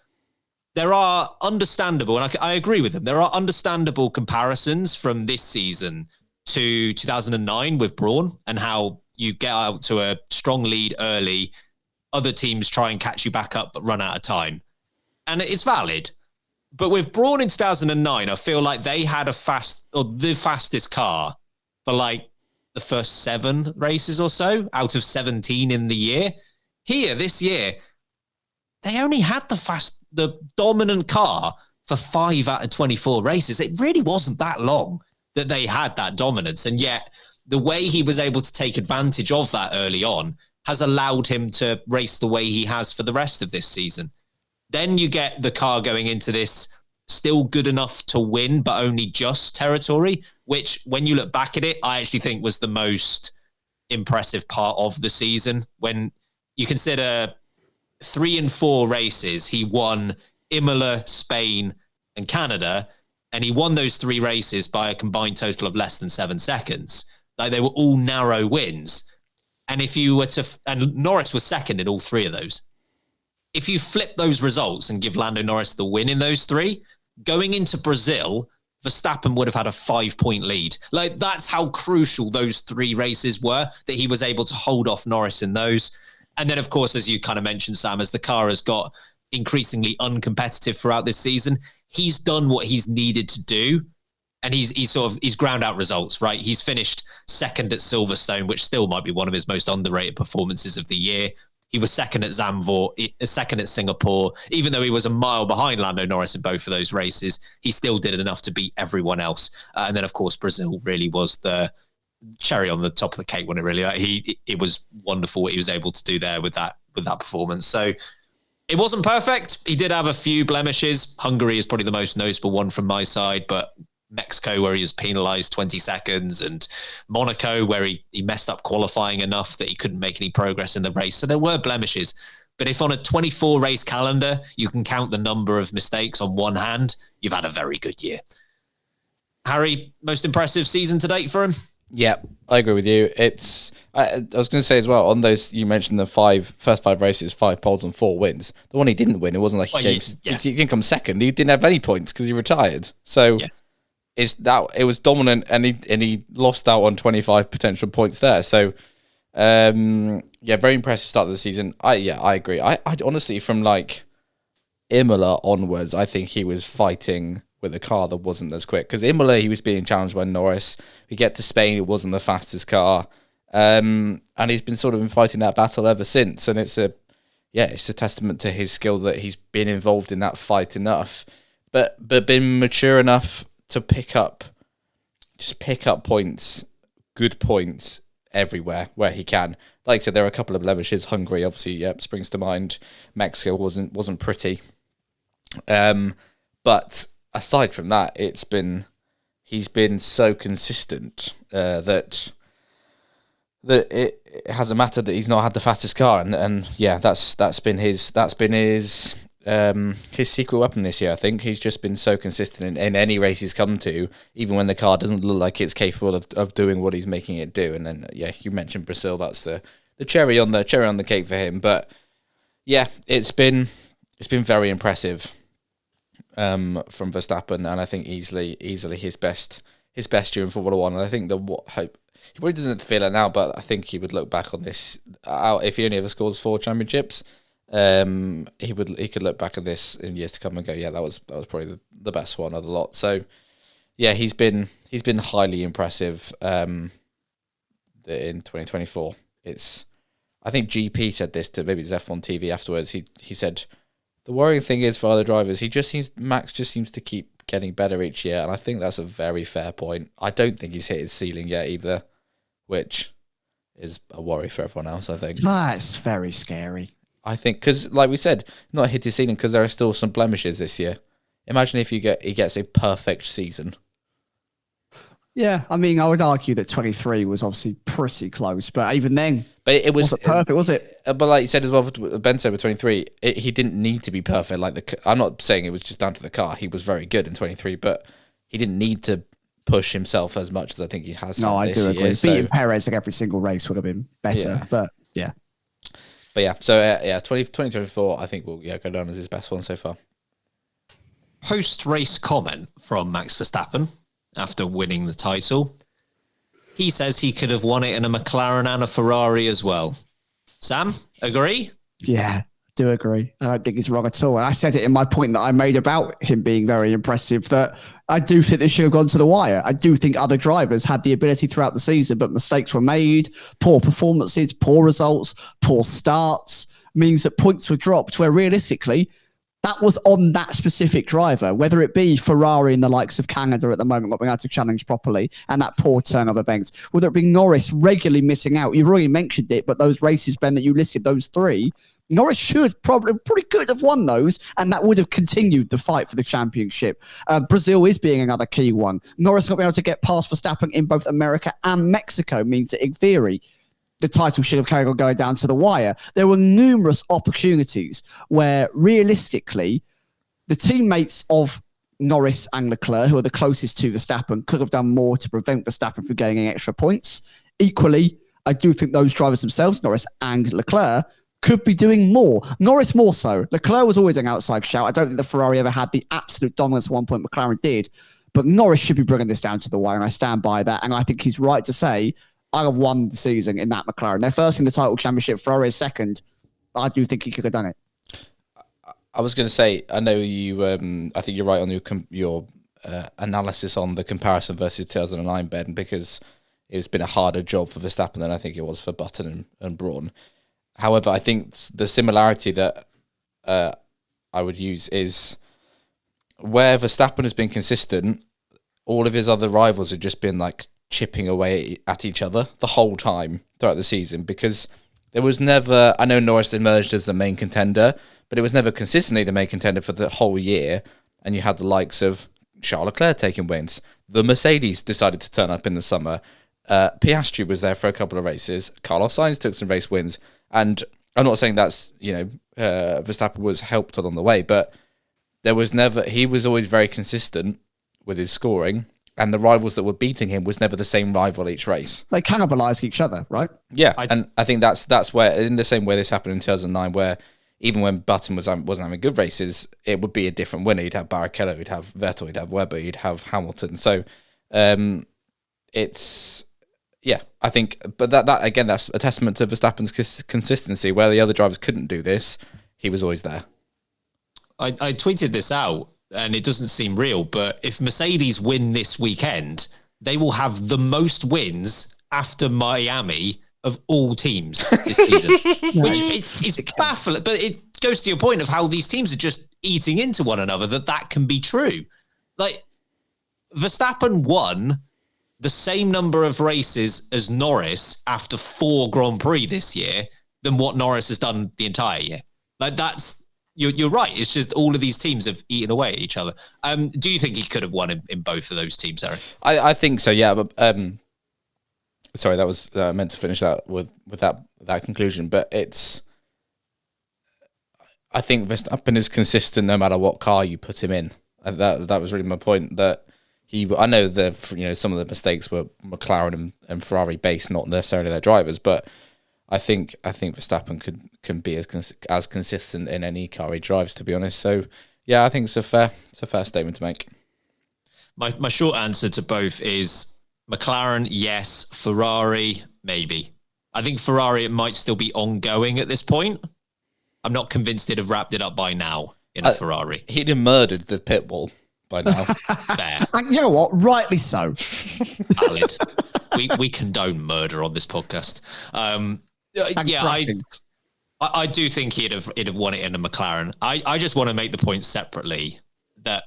there are understandable, and I agree with them, there are understandable comparisons from this season to 2009 with Brawn, and how you get out to a strong lead early, other teams try and catch you back up but run out of time. And it's valid. But with Brawn in 2009, I feel like they had the fastest car for like the first 7 races or so out of 17 in the year. Here, this year, they only had the dominant car for 5 out of 24 races. It really wasn't that long that they had that dominance. And yet the way he was able to take advantage of that early on has allowed him to race the way he has for the rest of this season. Then you get the car going into this still good enough to win, but only just territory, which when you look back at it, I actually think was the most impressive part of the season. When you consider 3 and 4 races, he won Imola, Spain, and Canada, and he won those 3 races by a combined total of less than 7 seconds. Like, they were all narrow wins. And if you were and Norris was second in all 3 of those. If you flip those results and give Lando Norris the win in those 3, going into Brazil, Verstappen would have had a 5-point lead. Like, that's how crucial those 3 races were, that he was able to hold off Norris in those. And then, of course, as you kind of mentioned, Sam, as the car has got increasingly uncompetitive throughout this season, he's done what he's needed to do. And he's ground out results, right? He's finished second at Silverstone, which still might be one of his most underrated performances of the year. He was second at Zandvoort, second at Singapore. Even though he was a mile behind Lando Norris in both of those races, he still did enough to beat everyone else. And then, of course, Brazil really was the cherry on the top of the cake when it was wonderful what he was able to do there with that performance. So it wasn't perfect. He did have a few blemishes. Hungary is probably the most noticeable one from my side, but Mexico, where he was penalised 20 seconds, and Monaco, where he messed up qualifying enough that he couldn't make any progress in the race. So there were blemishes. But if on a 24-race calendar, you can count the number of mistakes on one hand, you've had a very good year. Harry, most impressive season to date for him? Yeah, I agree with you. I was going to say as well, on those, you mentioned the first five races, 5 poles and 4 wins. The one he didn't win, it wasn't like he didn't come second. He didn't have any points because he retired. So it was dominant, and he lost out on 25 potential points there. So very impressive start of the season. I agree. I honestly, from like Imola onwards, I think he was fighting with a car that wasn't as quick, because Imola, he was being challenged by Norris. We get to Spain, it wasn't the fastest car, and he's been sort of fighting that battle ever since. And it's a testament to his skill that he's been involved in that fight enough, but been mature enough to pick up points, good points everywhere where he can. Like I said, there are a couple of blemishes. Hungary, obviously, springs to mind. Mexico wasn't pretty, but aside from that, he's been so consistent that it hasn't mattered that he's not had the fastest car, and that's been his secret weapon this year. I think he's just been so consistent in any race he's come to, even when the car doesn't look like it's capable of doing what he's making it do. And then you mentioned Brazil, that's the cherry on the cake for him. But yeah, it's been very impressive from Verstappen, and I think easily his best year in Formula One. And I think he probably doesn't feel it now, but I think he would look back on this if he only ever scores 4 championships. He could look back at this in years to come and go, yeah, that was probably the best one of the lot. So yeah, he's been highly impressive in 2024. I think GP said this to maybe F1 TV afterwards. He said the worrying thing is for other drivers, Max just seems to keep getting better each year, and I think that's a very fair point. I don't think he's hit his ceiling yet either, which is a worry for everyone else, I think. That's very scary. I think, because like we said, not hit his ceiling because there are still some blemishes this year. Imagine if he gets a perfect season. Yeah, I mean, I would argue that 23 was obviously pretty close, but even then, it wasn't perfect, was it? But like you said as well, Ben said with 23, he didn't need to be perfect. I'm not saying it was just down to the car. He was very good in 23, but he didn't need to push himself as much as I think he has. No, I do agree. Beating Perez like every single race would have been better, but yeah. But yeah, so 2024, I think will go down as his best one so far. Post-race comment from Max Verstappen after winning the title. He says he could have won it in a McLaren and a Ferrari as well. Sam, agree? Yeah, I do agree. I don't think he's wrong at all. And I said it in my point that I made about him being very impressive, that I do think this should have gone to the wire. I do think other drivers had the ability throughout the season, but mistakes were made, poor performances, poor results, poor starts, means that points were dropped, where realistically, that was on that specific driver, whether it be Ferrari and the likes of Canada at the moment, not being able to challenge properly, and that poor turn of events, whether it be Norris regularly missing out. You've already mentioned it, but those races, Ben, that you listed, those 3, Norris should probably could have won those, and that would have continued the fight for the championship. Brazil is being another key one. Norris not being able to get past Verstappen in both America and Mexico means that in theory, the title should have carried on going down to the wire. There were numerous opportunities where realistically, the teammates of Norris and Leclerc, who are the closest to Verstappen, could have done more to prevent Verstappen from gaining extra points. Equally, I do think those drivers themselves, Norris and Leclerc, could be doing more. Norris more so. Leclerc was always an outside shout. I don't think the Ferrari ever had the absolute dominance at one point McLaren did. But Norris should be bringing this down to the wire, and I stand by that. And I think he's right to say, I have won the season in that McLaren. They're first in the title championship. Ferrari is second. I do think he could have done it. I was going to say, I know you. I think you're right on your analysis on the comparison versus 2009, Ben, because it's been a harder job for Verstappen than I think it was for Button and Brawn. However, I think the similarity that I would use is where Verstappen has been consistent, all of his other rivals have just been like chipping away at each other the whole time throughout the season, because there was never, I know Norris emerged as the main contender, but it was never consistently the main contender for the whole year. And you had the likes of Charles Leclerc taking wins. The Mercedes decided to turn up in the summer. Piastri was there for a couple of races. Carlos Sainz took some race wins. And I'm not saying that's, Verstappen was helped along the way, but he was always very consistent with his scoring, and the rivals that were beating him was never the same rival each race. They cannibalized each other, right? Yeah, and I think that's where, in the same way this happened in 2009, where even when Button wasn't having good races, it would be a different winner. You'd have Barrichello, you'd have Vettel, you'd have Webber, you'd have Hamilton. So I think, but that again, that's a testament to Verstappen's consistency. Where the other drivers couldn't do this, he was always there. I tweeted this out, and it doesn't seem real, but if Mercedes win this weekend, they will have the most wins after Miami of all teams this season, which is baffling. But it goes to your point of how these teams are just eating into one another, that can be true. Like, Verstappen won the same number of races as Norris after 4 Grand Prix this year than what Norris has done the entire year. Like, that's... You're right. It's just all of these teams have eaten away at each other. Do you think he could have won in both of those teams, Eric? I think so, yeah. But sorry, that was meant to finish that with that conclusion. But I think Verstappen is consistent no matter what car you put him in. And that was really my point. That I know some of the mistakes were McLaren and Ferrari based, not necessarily their drivers, but I think Verstappen can be as consistent in any car he drives, to be honest. So yeah, I think it's a fair statement to make. My short answer to both is McLaren, yes. Ferrari, maybe. I think Ferrari, it might still be ongoing at this point. I'm not convinced they'd have wrapped it up by now in a Ferrari. He'd have murdered the pit wall by now. Fair. And you know what? Rightly so. Valid. We condone murder on this podcast. I do think he'd have won it in a McLaren. I just want to make the point separately that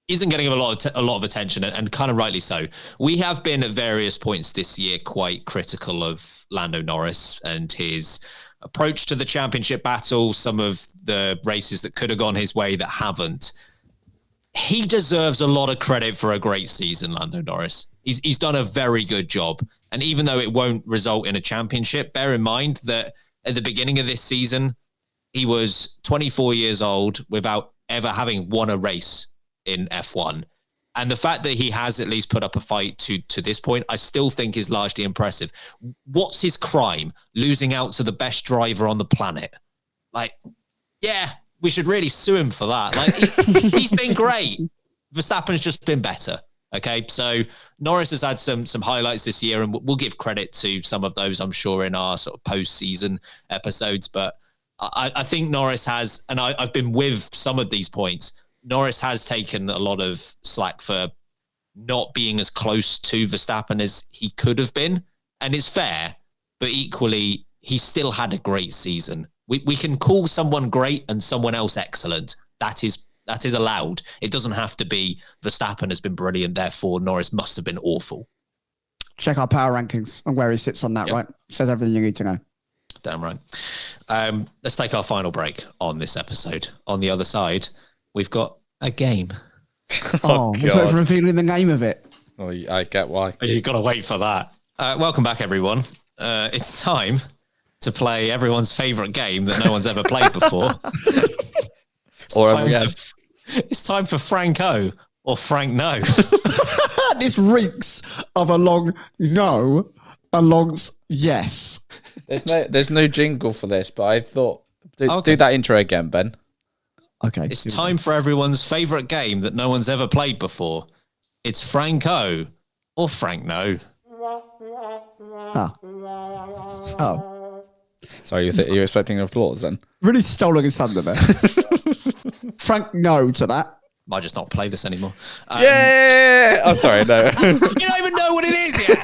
isn't getting a lot of attention, and kind of rightly so. We have been at various points this year quite critical of Lando Norris and his approach to the championship battle, some of the races that could have gone his way that haven't. He deserves a lot of credit for a great season, Lando Norris. He's done a very good job. And even though it won't result in a championship, bear in mind that at the beginning of this season, he was 24 years old without ever having won a race in F1. And the fact that he has at least put up a fight to this point, I still think is largely impressive. What's his crime? Losing out to the best driver on the planet. Like, yeah, we should really sue him for that. Like, he's been great. Verstappen's just been better. Okay, so Norris has had some highlights this year, and we'll give credit to some of those, I'm sure, in our sort of post-season episodes. But I think Norris has, and I've been with some of these points, Norris has taken a lot of slack for not being as close to Verstappen as he could have been. And it's fair, but equally, he still had a great season. We can call someone great and someone else excellent. That is allowed. It doesn't have to be Verstappen has been brilliant, therefore Norris must have been awful. Check our power rankings and where he sits on that, yep. Right? Says everything you need to know. Damn right. Let's take our final break on this episode. On the other side, we've got a game. Let's wait for revealing the name of it. Oh, I get why. You've got to wait for that. Welcome back, everyone. It's time to play everyone's favourite game that no one's ever played before. It's time for Franc-o or Franc-no. This reeks of a long no, a long yes. There's no jingle for this, but I thought do that intro again, Ben. Okay. It's time for everyone's favourite game that no one's ever played before. It's Franc-o or Franc-no. Oh. Sorry, you're expecting applause then? Really stolen his thunder there. Franc-no to that. Might just not play this anymore. Yeah! Oh, sorry, no. You don't even know what it is yet.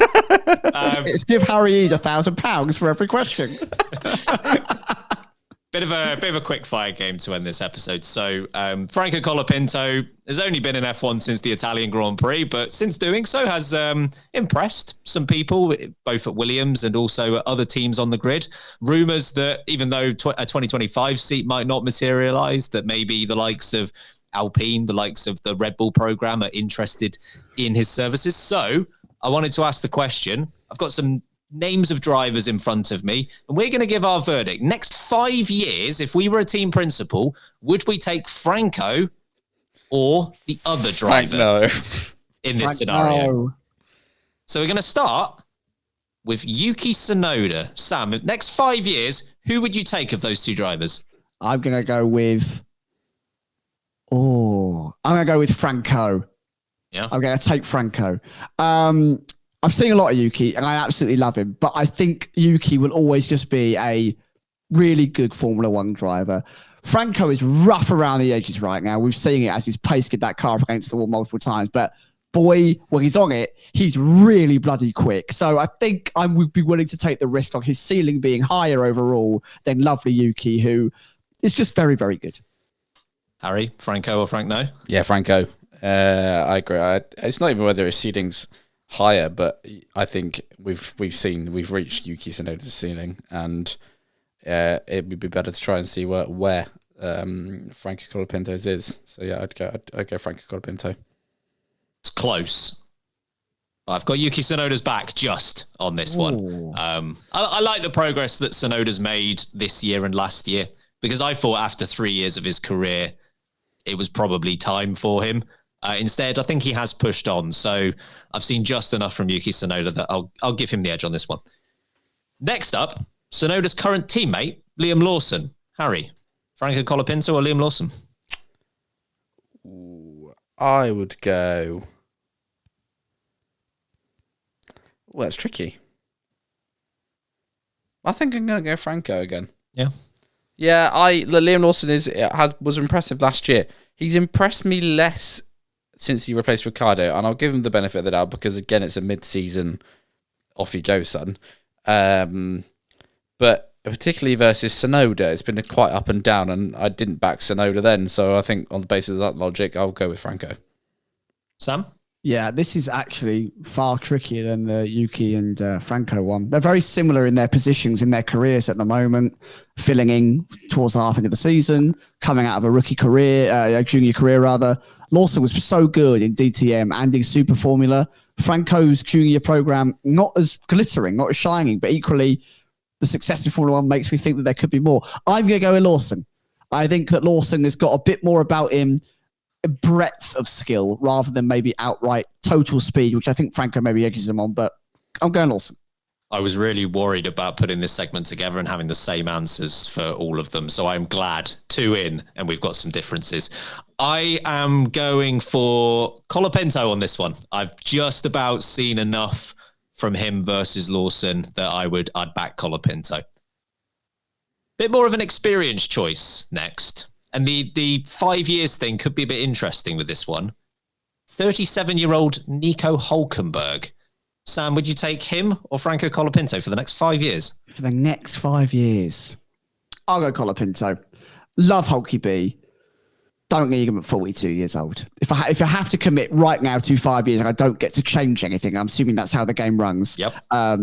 It's give Harry Eid £1,000 for every question. Bit of a quick fire game to end this episode. So Franco Colapinto has only been in F1 since the Italian Grand Prix, but since doing so has impressed some people, both at Williams and also at other teams on the grid. Rumours that even though a 2025 seat might not materialise, that maybe the likes of Alpine, the likes of the Red Bull program, are interested in his services. So I wanted to ask the question. I've got some names of drivers in front of me, and we're going to give our verdict. Next 5 years, if we were a team principal, would we take Franc-o or the other driver in this scenario? So we're going to start with Yuki Tsunoda. Sam, next 5 years, who would you take of those two drivers? I'm going to go with... I'm going to go with Franc-o. Yeah. I'm going to take Franc-o. I've seen a lot of Yuki, and I absolutely love him. But I think Yuki will always just be a really good Formula One driver. Franc-o is rough around the edges right now. We've seen it as his pace get that car up against the wall multiple times. But boy, when he's on it, he's really bloody quick. So I think I would be willing to take the risk on his ceiling being higher overall than lovely Yuki, who is just very, very good. Harry, Franc-o or Franc-no? Yeah, Franc-o. I agree. It's not even whether his ceiling's higher, but I think we've reached Yuki Tsunoda's ceiling, and it would be better to try and see where Franco Colapinto's is. So yeah, I'd go Franco Colapinto. It's close. I've got Yuki Tsunoda's back just on this one. I like the progress that Tsunoda's made this year and last year, because I thought after 3 years of his career, it was probably time for him. Instead, I think he has pushed on. So I've seen just enough from Yuki Tsunoda that I'll give him the edge on this one. Next up, Tsunoda's current teammate, Liam Lawson. Harry, Franco Colapinto or Liam Lawson? I would go... Well, it's tricky. I think I'm going to go Franco again. Yeah. Yeah, Liam Lawson was impressive last year. He's impressed me less since he replaced Ricciardo, and I'll give him the benefit of the doubt because, again, it's a mid-season, off you go, son. But particularly versus Tsunoda, it's been quite up and down, and I didn't back Tsunoda then, so I think on the basis of that logic, I'll go with Franco. Sam? Yeah, this is actually far trickier than the Yuki and Franco one. They're very similar in their positions in their careers at the moment, filling in towards the half end of the season, coming out of a rookie career, a junior career rather. Lawson was so good in DTM and in Super Formula. Franco's junior program, not as glittering, not as shining, but equally the success in Formula One makes me think that there could be more. I'm going to go with Lawson. I think that Lawson has got a bit more about him, breadth of skill rather than maybe outright total speed, which I think Franco maybe edges him on, but I'm going Lawson. I was really worried about putting this segment together and having the same answers for all of them. So I'm glad 2 in and we've got some differences. I am going for Colapinto on this one. I've just about seen enough from him versus Lawson that I'd back Colapinto. Bit more of an experienced choice next. And the 5 years thing could be a bit interesting with this one. 37-year-old Nico Hülkenberg. Sam, would you take him or Franco Colapinto for the next 5 years? For the next 5 years, I'll go Colapinto. Love Hulky B. Don't need him at 42 years old. If I have to commit right now to 5 years and I don't get to change anything, I'm assuming that's how the game runs. Yep. I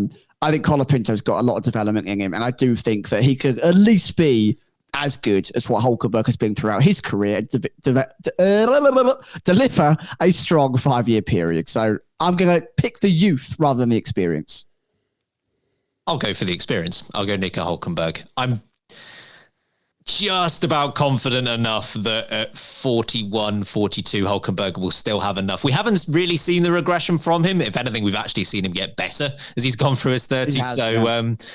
think Colapinto's got a lot of development in him, and I do think that he could at least be as good as what Hülkenberg has been throughout his career, deliver a strong 5 year period. So I'm going to pick the youth rather than the experience. I'll go for the experience. I'll go Nico Hülkenberg. I'm just about confident enough that at 41, 42, Hülkenberg will still have enough. We haven't really seen the regression from him. If anything, we've actually seen him get better as he's gone through his 30s.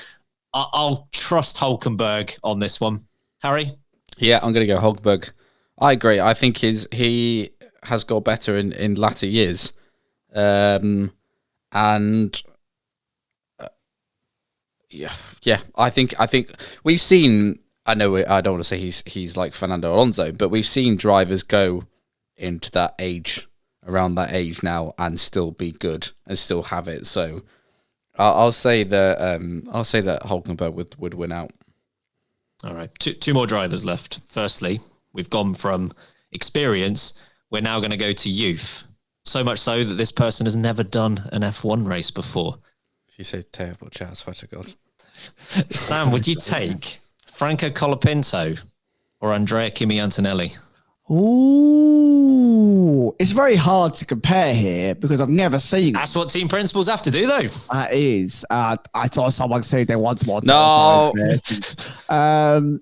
I'll trust Hülkenberg on this one. Harry? Yeah, I'm going to go Hülkenberg. I agree. I think he has got better in latter years. Yeah, I think we've seen, I don't want to say he's like Fernando Alonso, but we've seen drivers go into that age, around that age now, and still be good and still have it. So I'll say that Hülkenberg would win out. All right, two more drivers left. Firstly, we've gone from experience. We're now going to go to youth. So much so that this person has never done an F1 race before. If you say terrible chat, I swear to God. Sam, would you take Franco Colapinto or Andrea Kimi Antonelli? Ooh, it's very hard to compare here because I've never seen. That's what team principals have to do, though. That is. I saw someone say they want more. No. That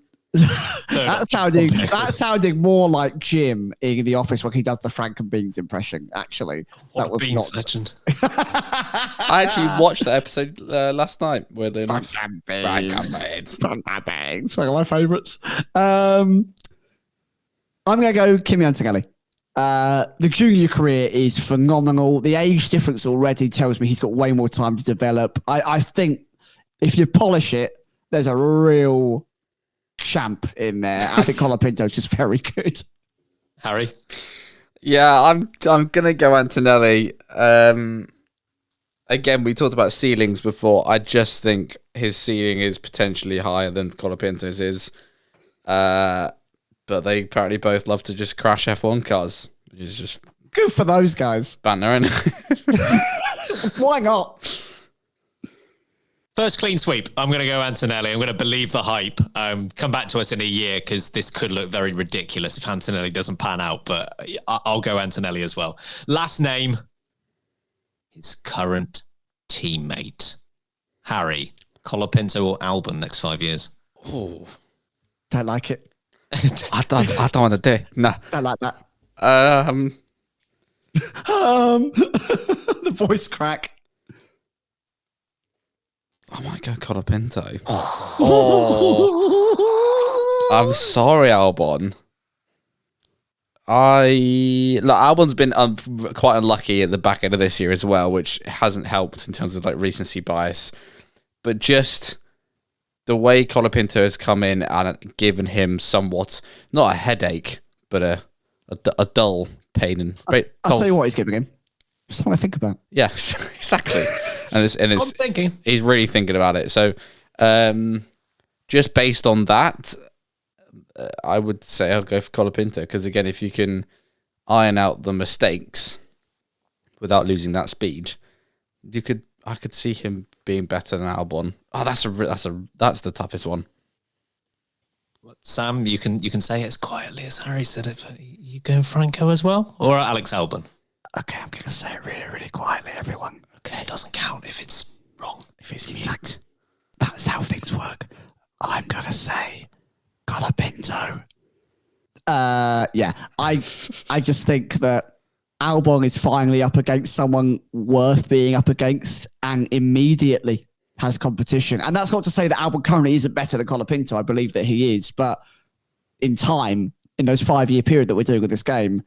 sounded more like Jim in the office when he does the Frank and Beans impression. Actually, that was Beans not legend. I actually watched the episode last night. Weirdly enough. Frank Frank and and Beans. One of my favourites. I'm going to go Kimi Antonelli. The junior career is phenomenal. The age difference already tells me he's got way more time to develop. I think if you polish it, there's a real champ in there. I think Colapinto's just very good. Harry? Yeah, I'm gonna go Antonelli. Again, we talked about ceilings before. I just think his ceiling is potentially higher than Colapinto's is. But they apparently both love to just crash F1 cars, which is just good for those guys. Banter, isn't it? Why not? First clean sweep. I'm going to go Antonelli. I'm going to believe the hype. Come back to us in a year because this could look very ridiculous if Antonelli doesn't pan out. But I'll go Antonelli as well. Last name, his current teammate, Harry. Colapinto or Albon next 5 years? Oh, don't like it. I don't want to do it. Nah. Don't like that. The voice crack. I might go Colapinto. Oh. I'm sorry, Albon. Albon's been quite unlucky at the back end of this year as well, which hasn't helped in terms of like recency bias. But just the way Colapinto has come in and given him somewhat, not a headache, but a dull pain. I'll tell you what he's giving him. Something to think about. Yeah, exactly. I'm thinking. He's really thinking about it. So just based on that, I would say I'll go for Colapinto because, again, if you can iron out the mistakes without losing that speed, I could see him being better than Albon. Oh, that's the toughest one. Sam, you can say it as quietly as Harry said it. But you going Franc-o as well, or Alex Albon? Okay, I'm going to say it really, really quietly, everyone. Okay, it doesn't count if it's wrong. If it's mute. That's how things work. I'm going to say Colapinto. Yeah, I just think that Albon is finally up against someone worth being up against and immediately has competition. And that's not to say that Albon currently isn't better than Colapinto. I believe that he is. But in time, in those 5-year period that we're doing with this game,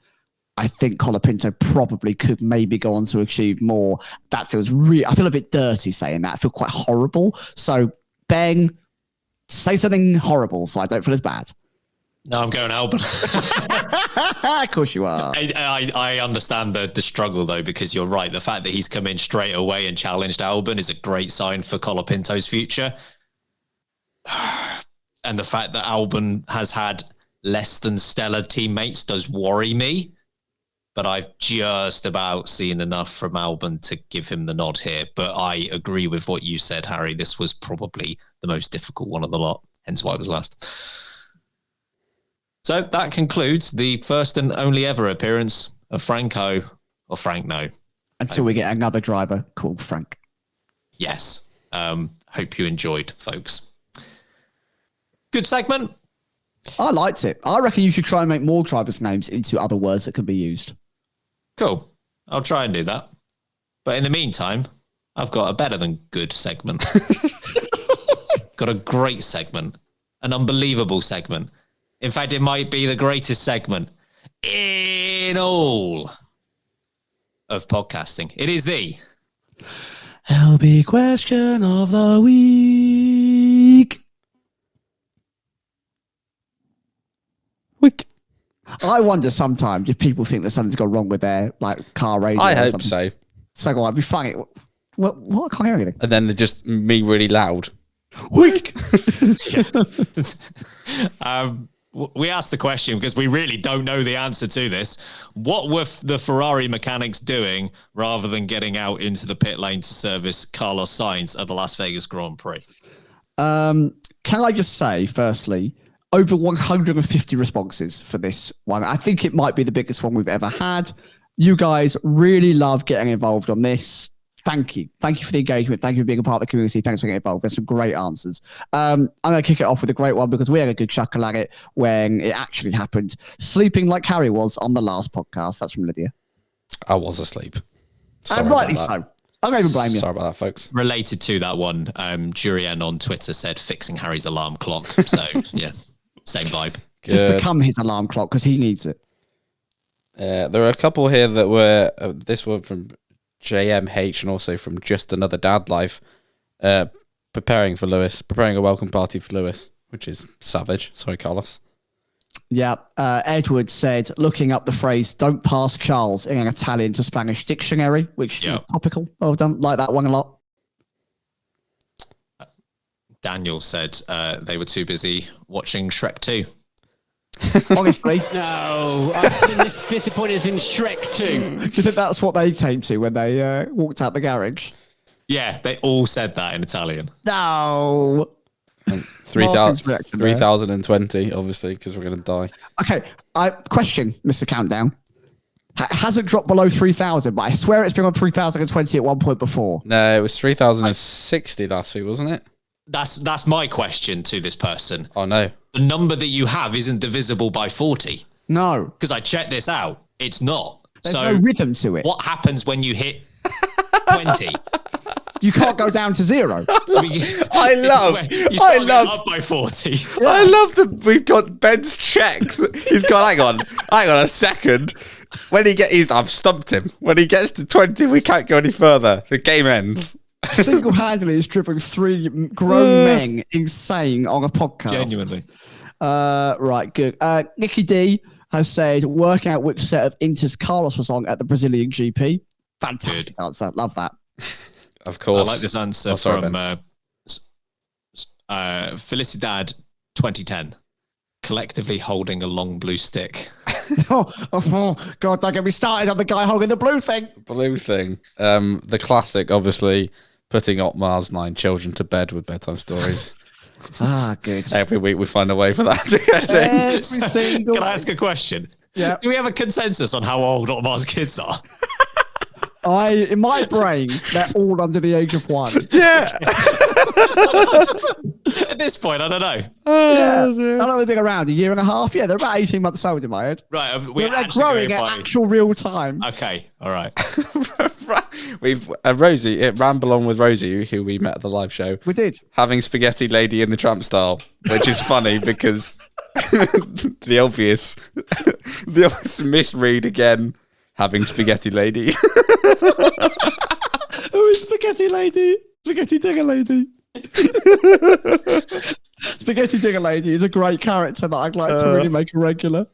I think Colapinto probably could maybe go on to achieve more. That feels I feel a bit dirty saying that. I feel quite horrible. So, Ben, say something horrible so I don't feel as bad. No, I'm going Albon. Of course you are. I understand the struggle, though, because you're right. The fact that he's come in straight away and challenged Albon is a great sign for Colapinto's future. And the fact that Albon has had less than stellar teammates does worry me. But I've just about seen enough from Albon to give him the nod here. But I agree with what you said, Harry. This was probably the most difficult one of the lot, hence why it was last. So that concludes the first and only ever appearance of Franc-o or Franc-no. Until we get another driver called Frank. Yes. Hope you enjoyed, folks. Good segment. I liked it. I reckon you should try and make more drivers' names into other words that can be used. Cool. I'll try and do that. But in the meantime, I've got a better than good segment. Got a great segment. An unbelievable segment. In fact, it might be the greatest segment in all of podcasting. It is the LB question of the week. I wonder sometimes if people think that something's gone wrong with their car radio. I hope so. So go on, be funny. What? I can't hear anything. And then they're just me really loud. Week. We asked the question because we really don't know the answer to this. What were the Ferrari mechanics doing rather than getting out into the pit lane to service Carlos Sainz at the Las Vegas Grand Prix? Can I just say, firstly, over 150 responses for this one. I think it might be the biggest one we've ever had. You guys really love getting involved on this. Thank you. Thank you for the engagement. Thank you for being a part of the community. Thanks for getting involved. There's some great answers. I'm going to kick it off with a great one because we had a good chuckle at it when it actually happened. Sleeping like Harry was on the last podcast. That's from Lydia. I was asleep. And rightly so. I don't even blame you. Sorry about that, folks. Related to that one, Jurian on Twitter said fixing Harry's alarm clock. So, yeah, same vibe. Just become his alarm clock because he needs it. There are a couple here that were, this one from JMH and also from Just Another Dad Life, preparing a welcome party for Lewis, which is savage. Sorry, Carlos. Yeah. Edward said, looking up the phrase, don't pass Charles in an Italian to Spanish dictionary, which is topical. Well done. Like that one a lot. Daniel said they were too busy watching Shrek 2. Honestly. No, I've been disappointed in Shrek 2. Do you think that's what they came to when they walked out the garage? Yeah, they all said that in Italian. No. 3020, obviously, because we're going to die. Okay, question, Mr. Countdown. Hasn't dropped below 3,000, but I swear it's been on 3,020 at one point before. No, it was 3,060 last week, wasn't it? That's my question to this person. Oh, no. The number that you have isn't divisible by 40. No. Because I checked this out. It's not. There's no rhythm to it. What happens when you hit 20? You can't go down to 0. I love up by 40. Yeah. I love that we've got Ben's checks. He's gone, hang on a second. I've stumped him. When he gets to 20, we can't go any further. The game ends. Single-handedly has driven 3 grown men insane on a podcast. Genuinely. Right, good. Nikki D has said, work out which set of Inters Carlos was on at the Brazilian GP. Fantastic answer. Love that. Of course. I like this answer from Felicidad 2010. Collectively holding a long blue stick. oh, God, don't get me started on the guy holding the blue thing. Blue thing. The classic, obviously, putting Otmar's 9 children to bed with bedtime stories. Good. Every week we find a way for that to get in. Can I ask a question? Yeah. Do we have a consensus on how old Otmar's kids are? In my brain, they're all under the age of 1. Yeah. At this point, I don't know. How long have they been around? A year and a half? Yeah, they're about 18 months old in my head. Right. They're growing at actual real time. Okay. All right. We've Rosie, Ramble On with Rosie, who we met at the live show. We did. Having Spaghetti Lady in the Tramp style, which is funny because the obvious misread again. Having Spaghetti Lady. Who is Spaghetti Lady? Spaghetti Digger Lady. Spaghetti Digger Lady is a great character that I'd like to really make a regular.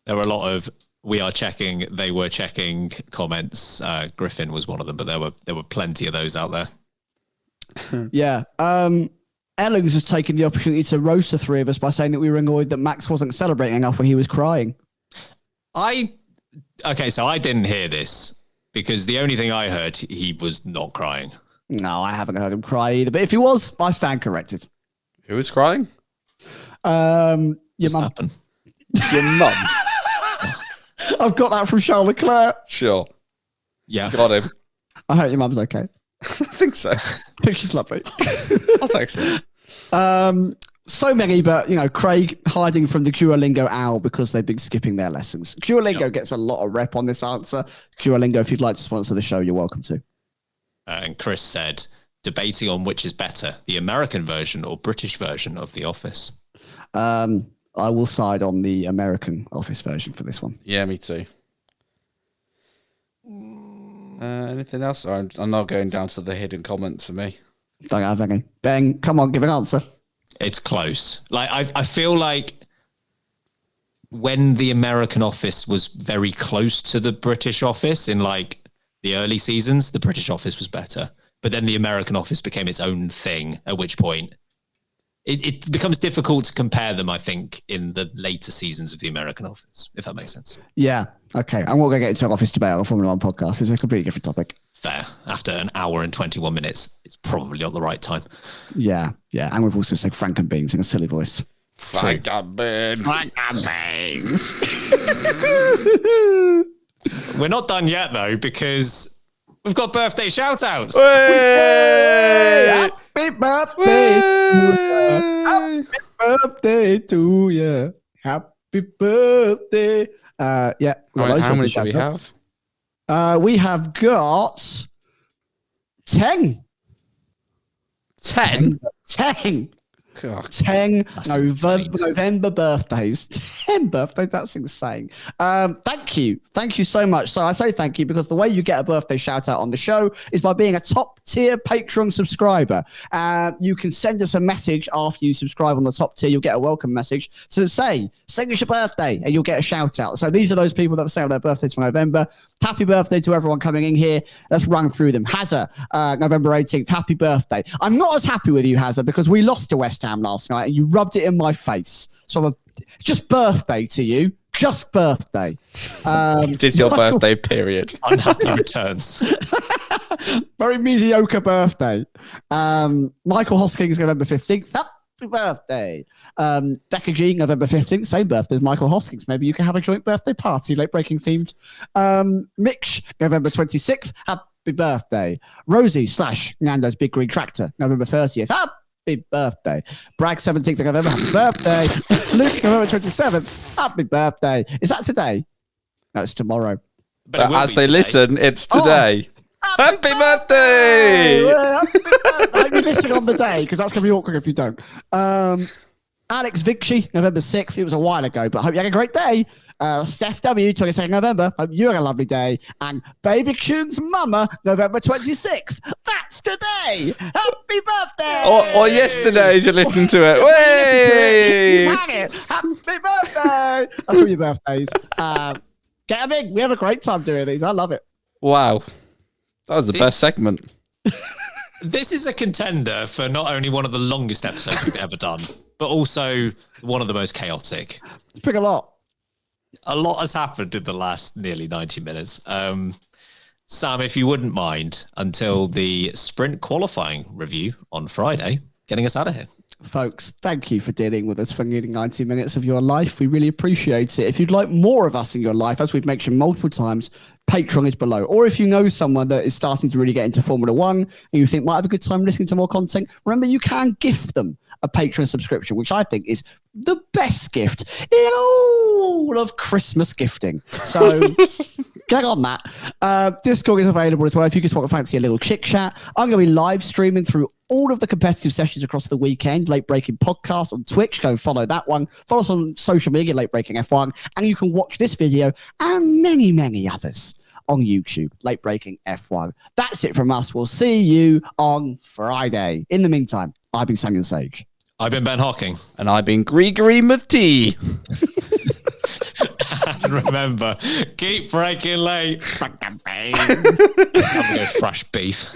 There were a lot of we are checking, they were checking comments. Griffin was one of them, but there were plenty of those out there. Yeah. Ellen's has taken the opportunity to roast the 3 of us by saying that we were annoyed that Max wasn't celebrating enough when he was crying. Okay, so I didn't hear this because the only thing I heard, he was not crying. No, I haven't heard him cry either. But if he was, I stand corrected. Who was crying? Your mum. Your mum? I've got that from Charles Leclerc. Sure. Yeah. Got him. I hope your mum's okay. I think so. I think she's lovely. That's excellent. So many, but, Craig hiding from the Duolingo owl because they've been skipping their lessons. Duolingo gets a lot of rep on this answer. Duolingo, if you'd like to sponsor the show, you're welcome to. And Chris said, debating on which is better, the American version or British version of The Office. I will side on the American Office version for this one. Yeah, me too. Anything else? I'm not going down to the hidden comments for me. Don't have any. Ben, come on, give an answer. It's close. Like I feel like when the American Office was very close to the British Office in like the early seasons, the British Office was better. But then the American Office became its own thing, at which point it becomes difficult to compare them, I think, in the later seasons of the American Office, if that makes sense. Yeah. Okay. I'm not going to get into an office debate on a Formula 1 podcast. It's a completely different topic. Fair. After an hour and 21 minutes, it's probably not the right time. Yeah. Yeah. And we've also said Frank and Beans in a silly voice. Frank-o. We're not done yet, though, because we've got birthday shout-outs. Happy birthday! Happy birthday to you. Happy birthday. Yeah. How many should we have? We have got 10. 10? 10. God. 10 November birthdays. 10 birthdays. That's insane. Thank you. Thank you so much. So I say thank you because the way you get a birthday shout out on the show is by being a top tier Patreon subscriber. You can send us a message after you subscribe on the top tier. You'll get a welcome message to say, sing us your birthday, and you'll get a shout out. So these are those people that say their birthdays for November. Happy birthday to everyone coming in here. Let's run through them. Hazza, November 18th. Happy birthday. I'm not as happy with you, Hazza, because we lost to West Ham last night and you rubbed it in my face. So just birthday to you. Just birthday. It is your birthday period. Unhappy returns. Very mediocre birthday. Michael Hoskins, November 15th. Happy birthday. Becca G, November 15th. Same birthday as Michael Hoskins. Maybe you can have a joint birthday party, late breaking themed. Mitch, November 26th. Happy birthday. Rosie / Nando's Big Green Tractor, November 30th. Happy birthday. Bragg, 17th of November. Happy birthday. Luke, November 27th. Happy birthday. Is that today? No, it's tomorrow. But as they listen, it's today. Happy birthday! Happy birthday! I hope you listen on the day because that's going to be awkward if you don't. Alex Vicci, November 6th. It was a while ago, but I hope you had a great day. Steph W, 22nd November. Hope you had a lovely day. And Baby Kuhn's mama, November 26th. That's today. Happy birthday! Or yesterday as you're listening to it. Way! Happy birthday! That's all your birthdays. Get them in. We have a great time doing these. I love it. Wow. That was the best segment. This is a contender for not only one of the longest episodes we've ever done, but also one of the most chaotic. It's been a lot. A lot has happened in the last nearly 90 minutes. Sam, if you wouldn't mind, until the sprint qualifying review on Friday, getting us out of here. Folks, thank you for dealing with us for nearly 90 minutes of your life. We really appreciate it. If you'd like more of us in your life, as we've mentioned multiple times, Patreon is below. Or if you know someone that is starting to really get into Formula One and you think might have a good time listening to more content, remember you can gift them a Patreon subscription, which I think is the best gift in all of Christmas gifting. So get on that. Discord is available as well if you just want to fancy a little chit chat. I'm going to be live streaming through all of the competitive sessions across the weekend. Late Breaking Podcast on Twitch. Go follow that one. Follow us on social media, Late Breaking F1. And you can watch this video and many, many others on YouTube, Late Breaking F1. That's it from us. We'll see you on Friday. In the meantime, I've been Samuel Sage. I've been Ben Hocking. And I've been Gregory Mati. And remember, keep breaking late. I'm going to fresh beef.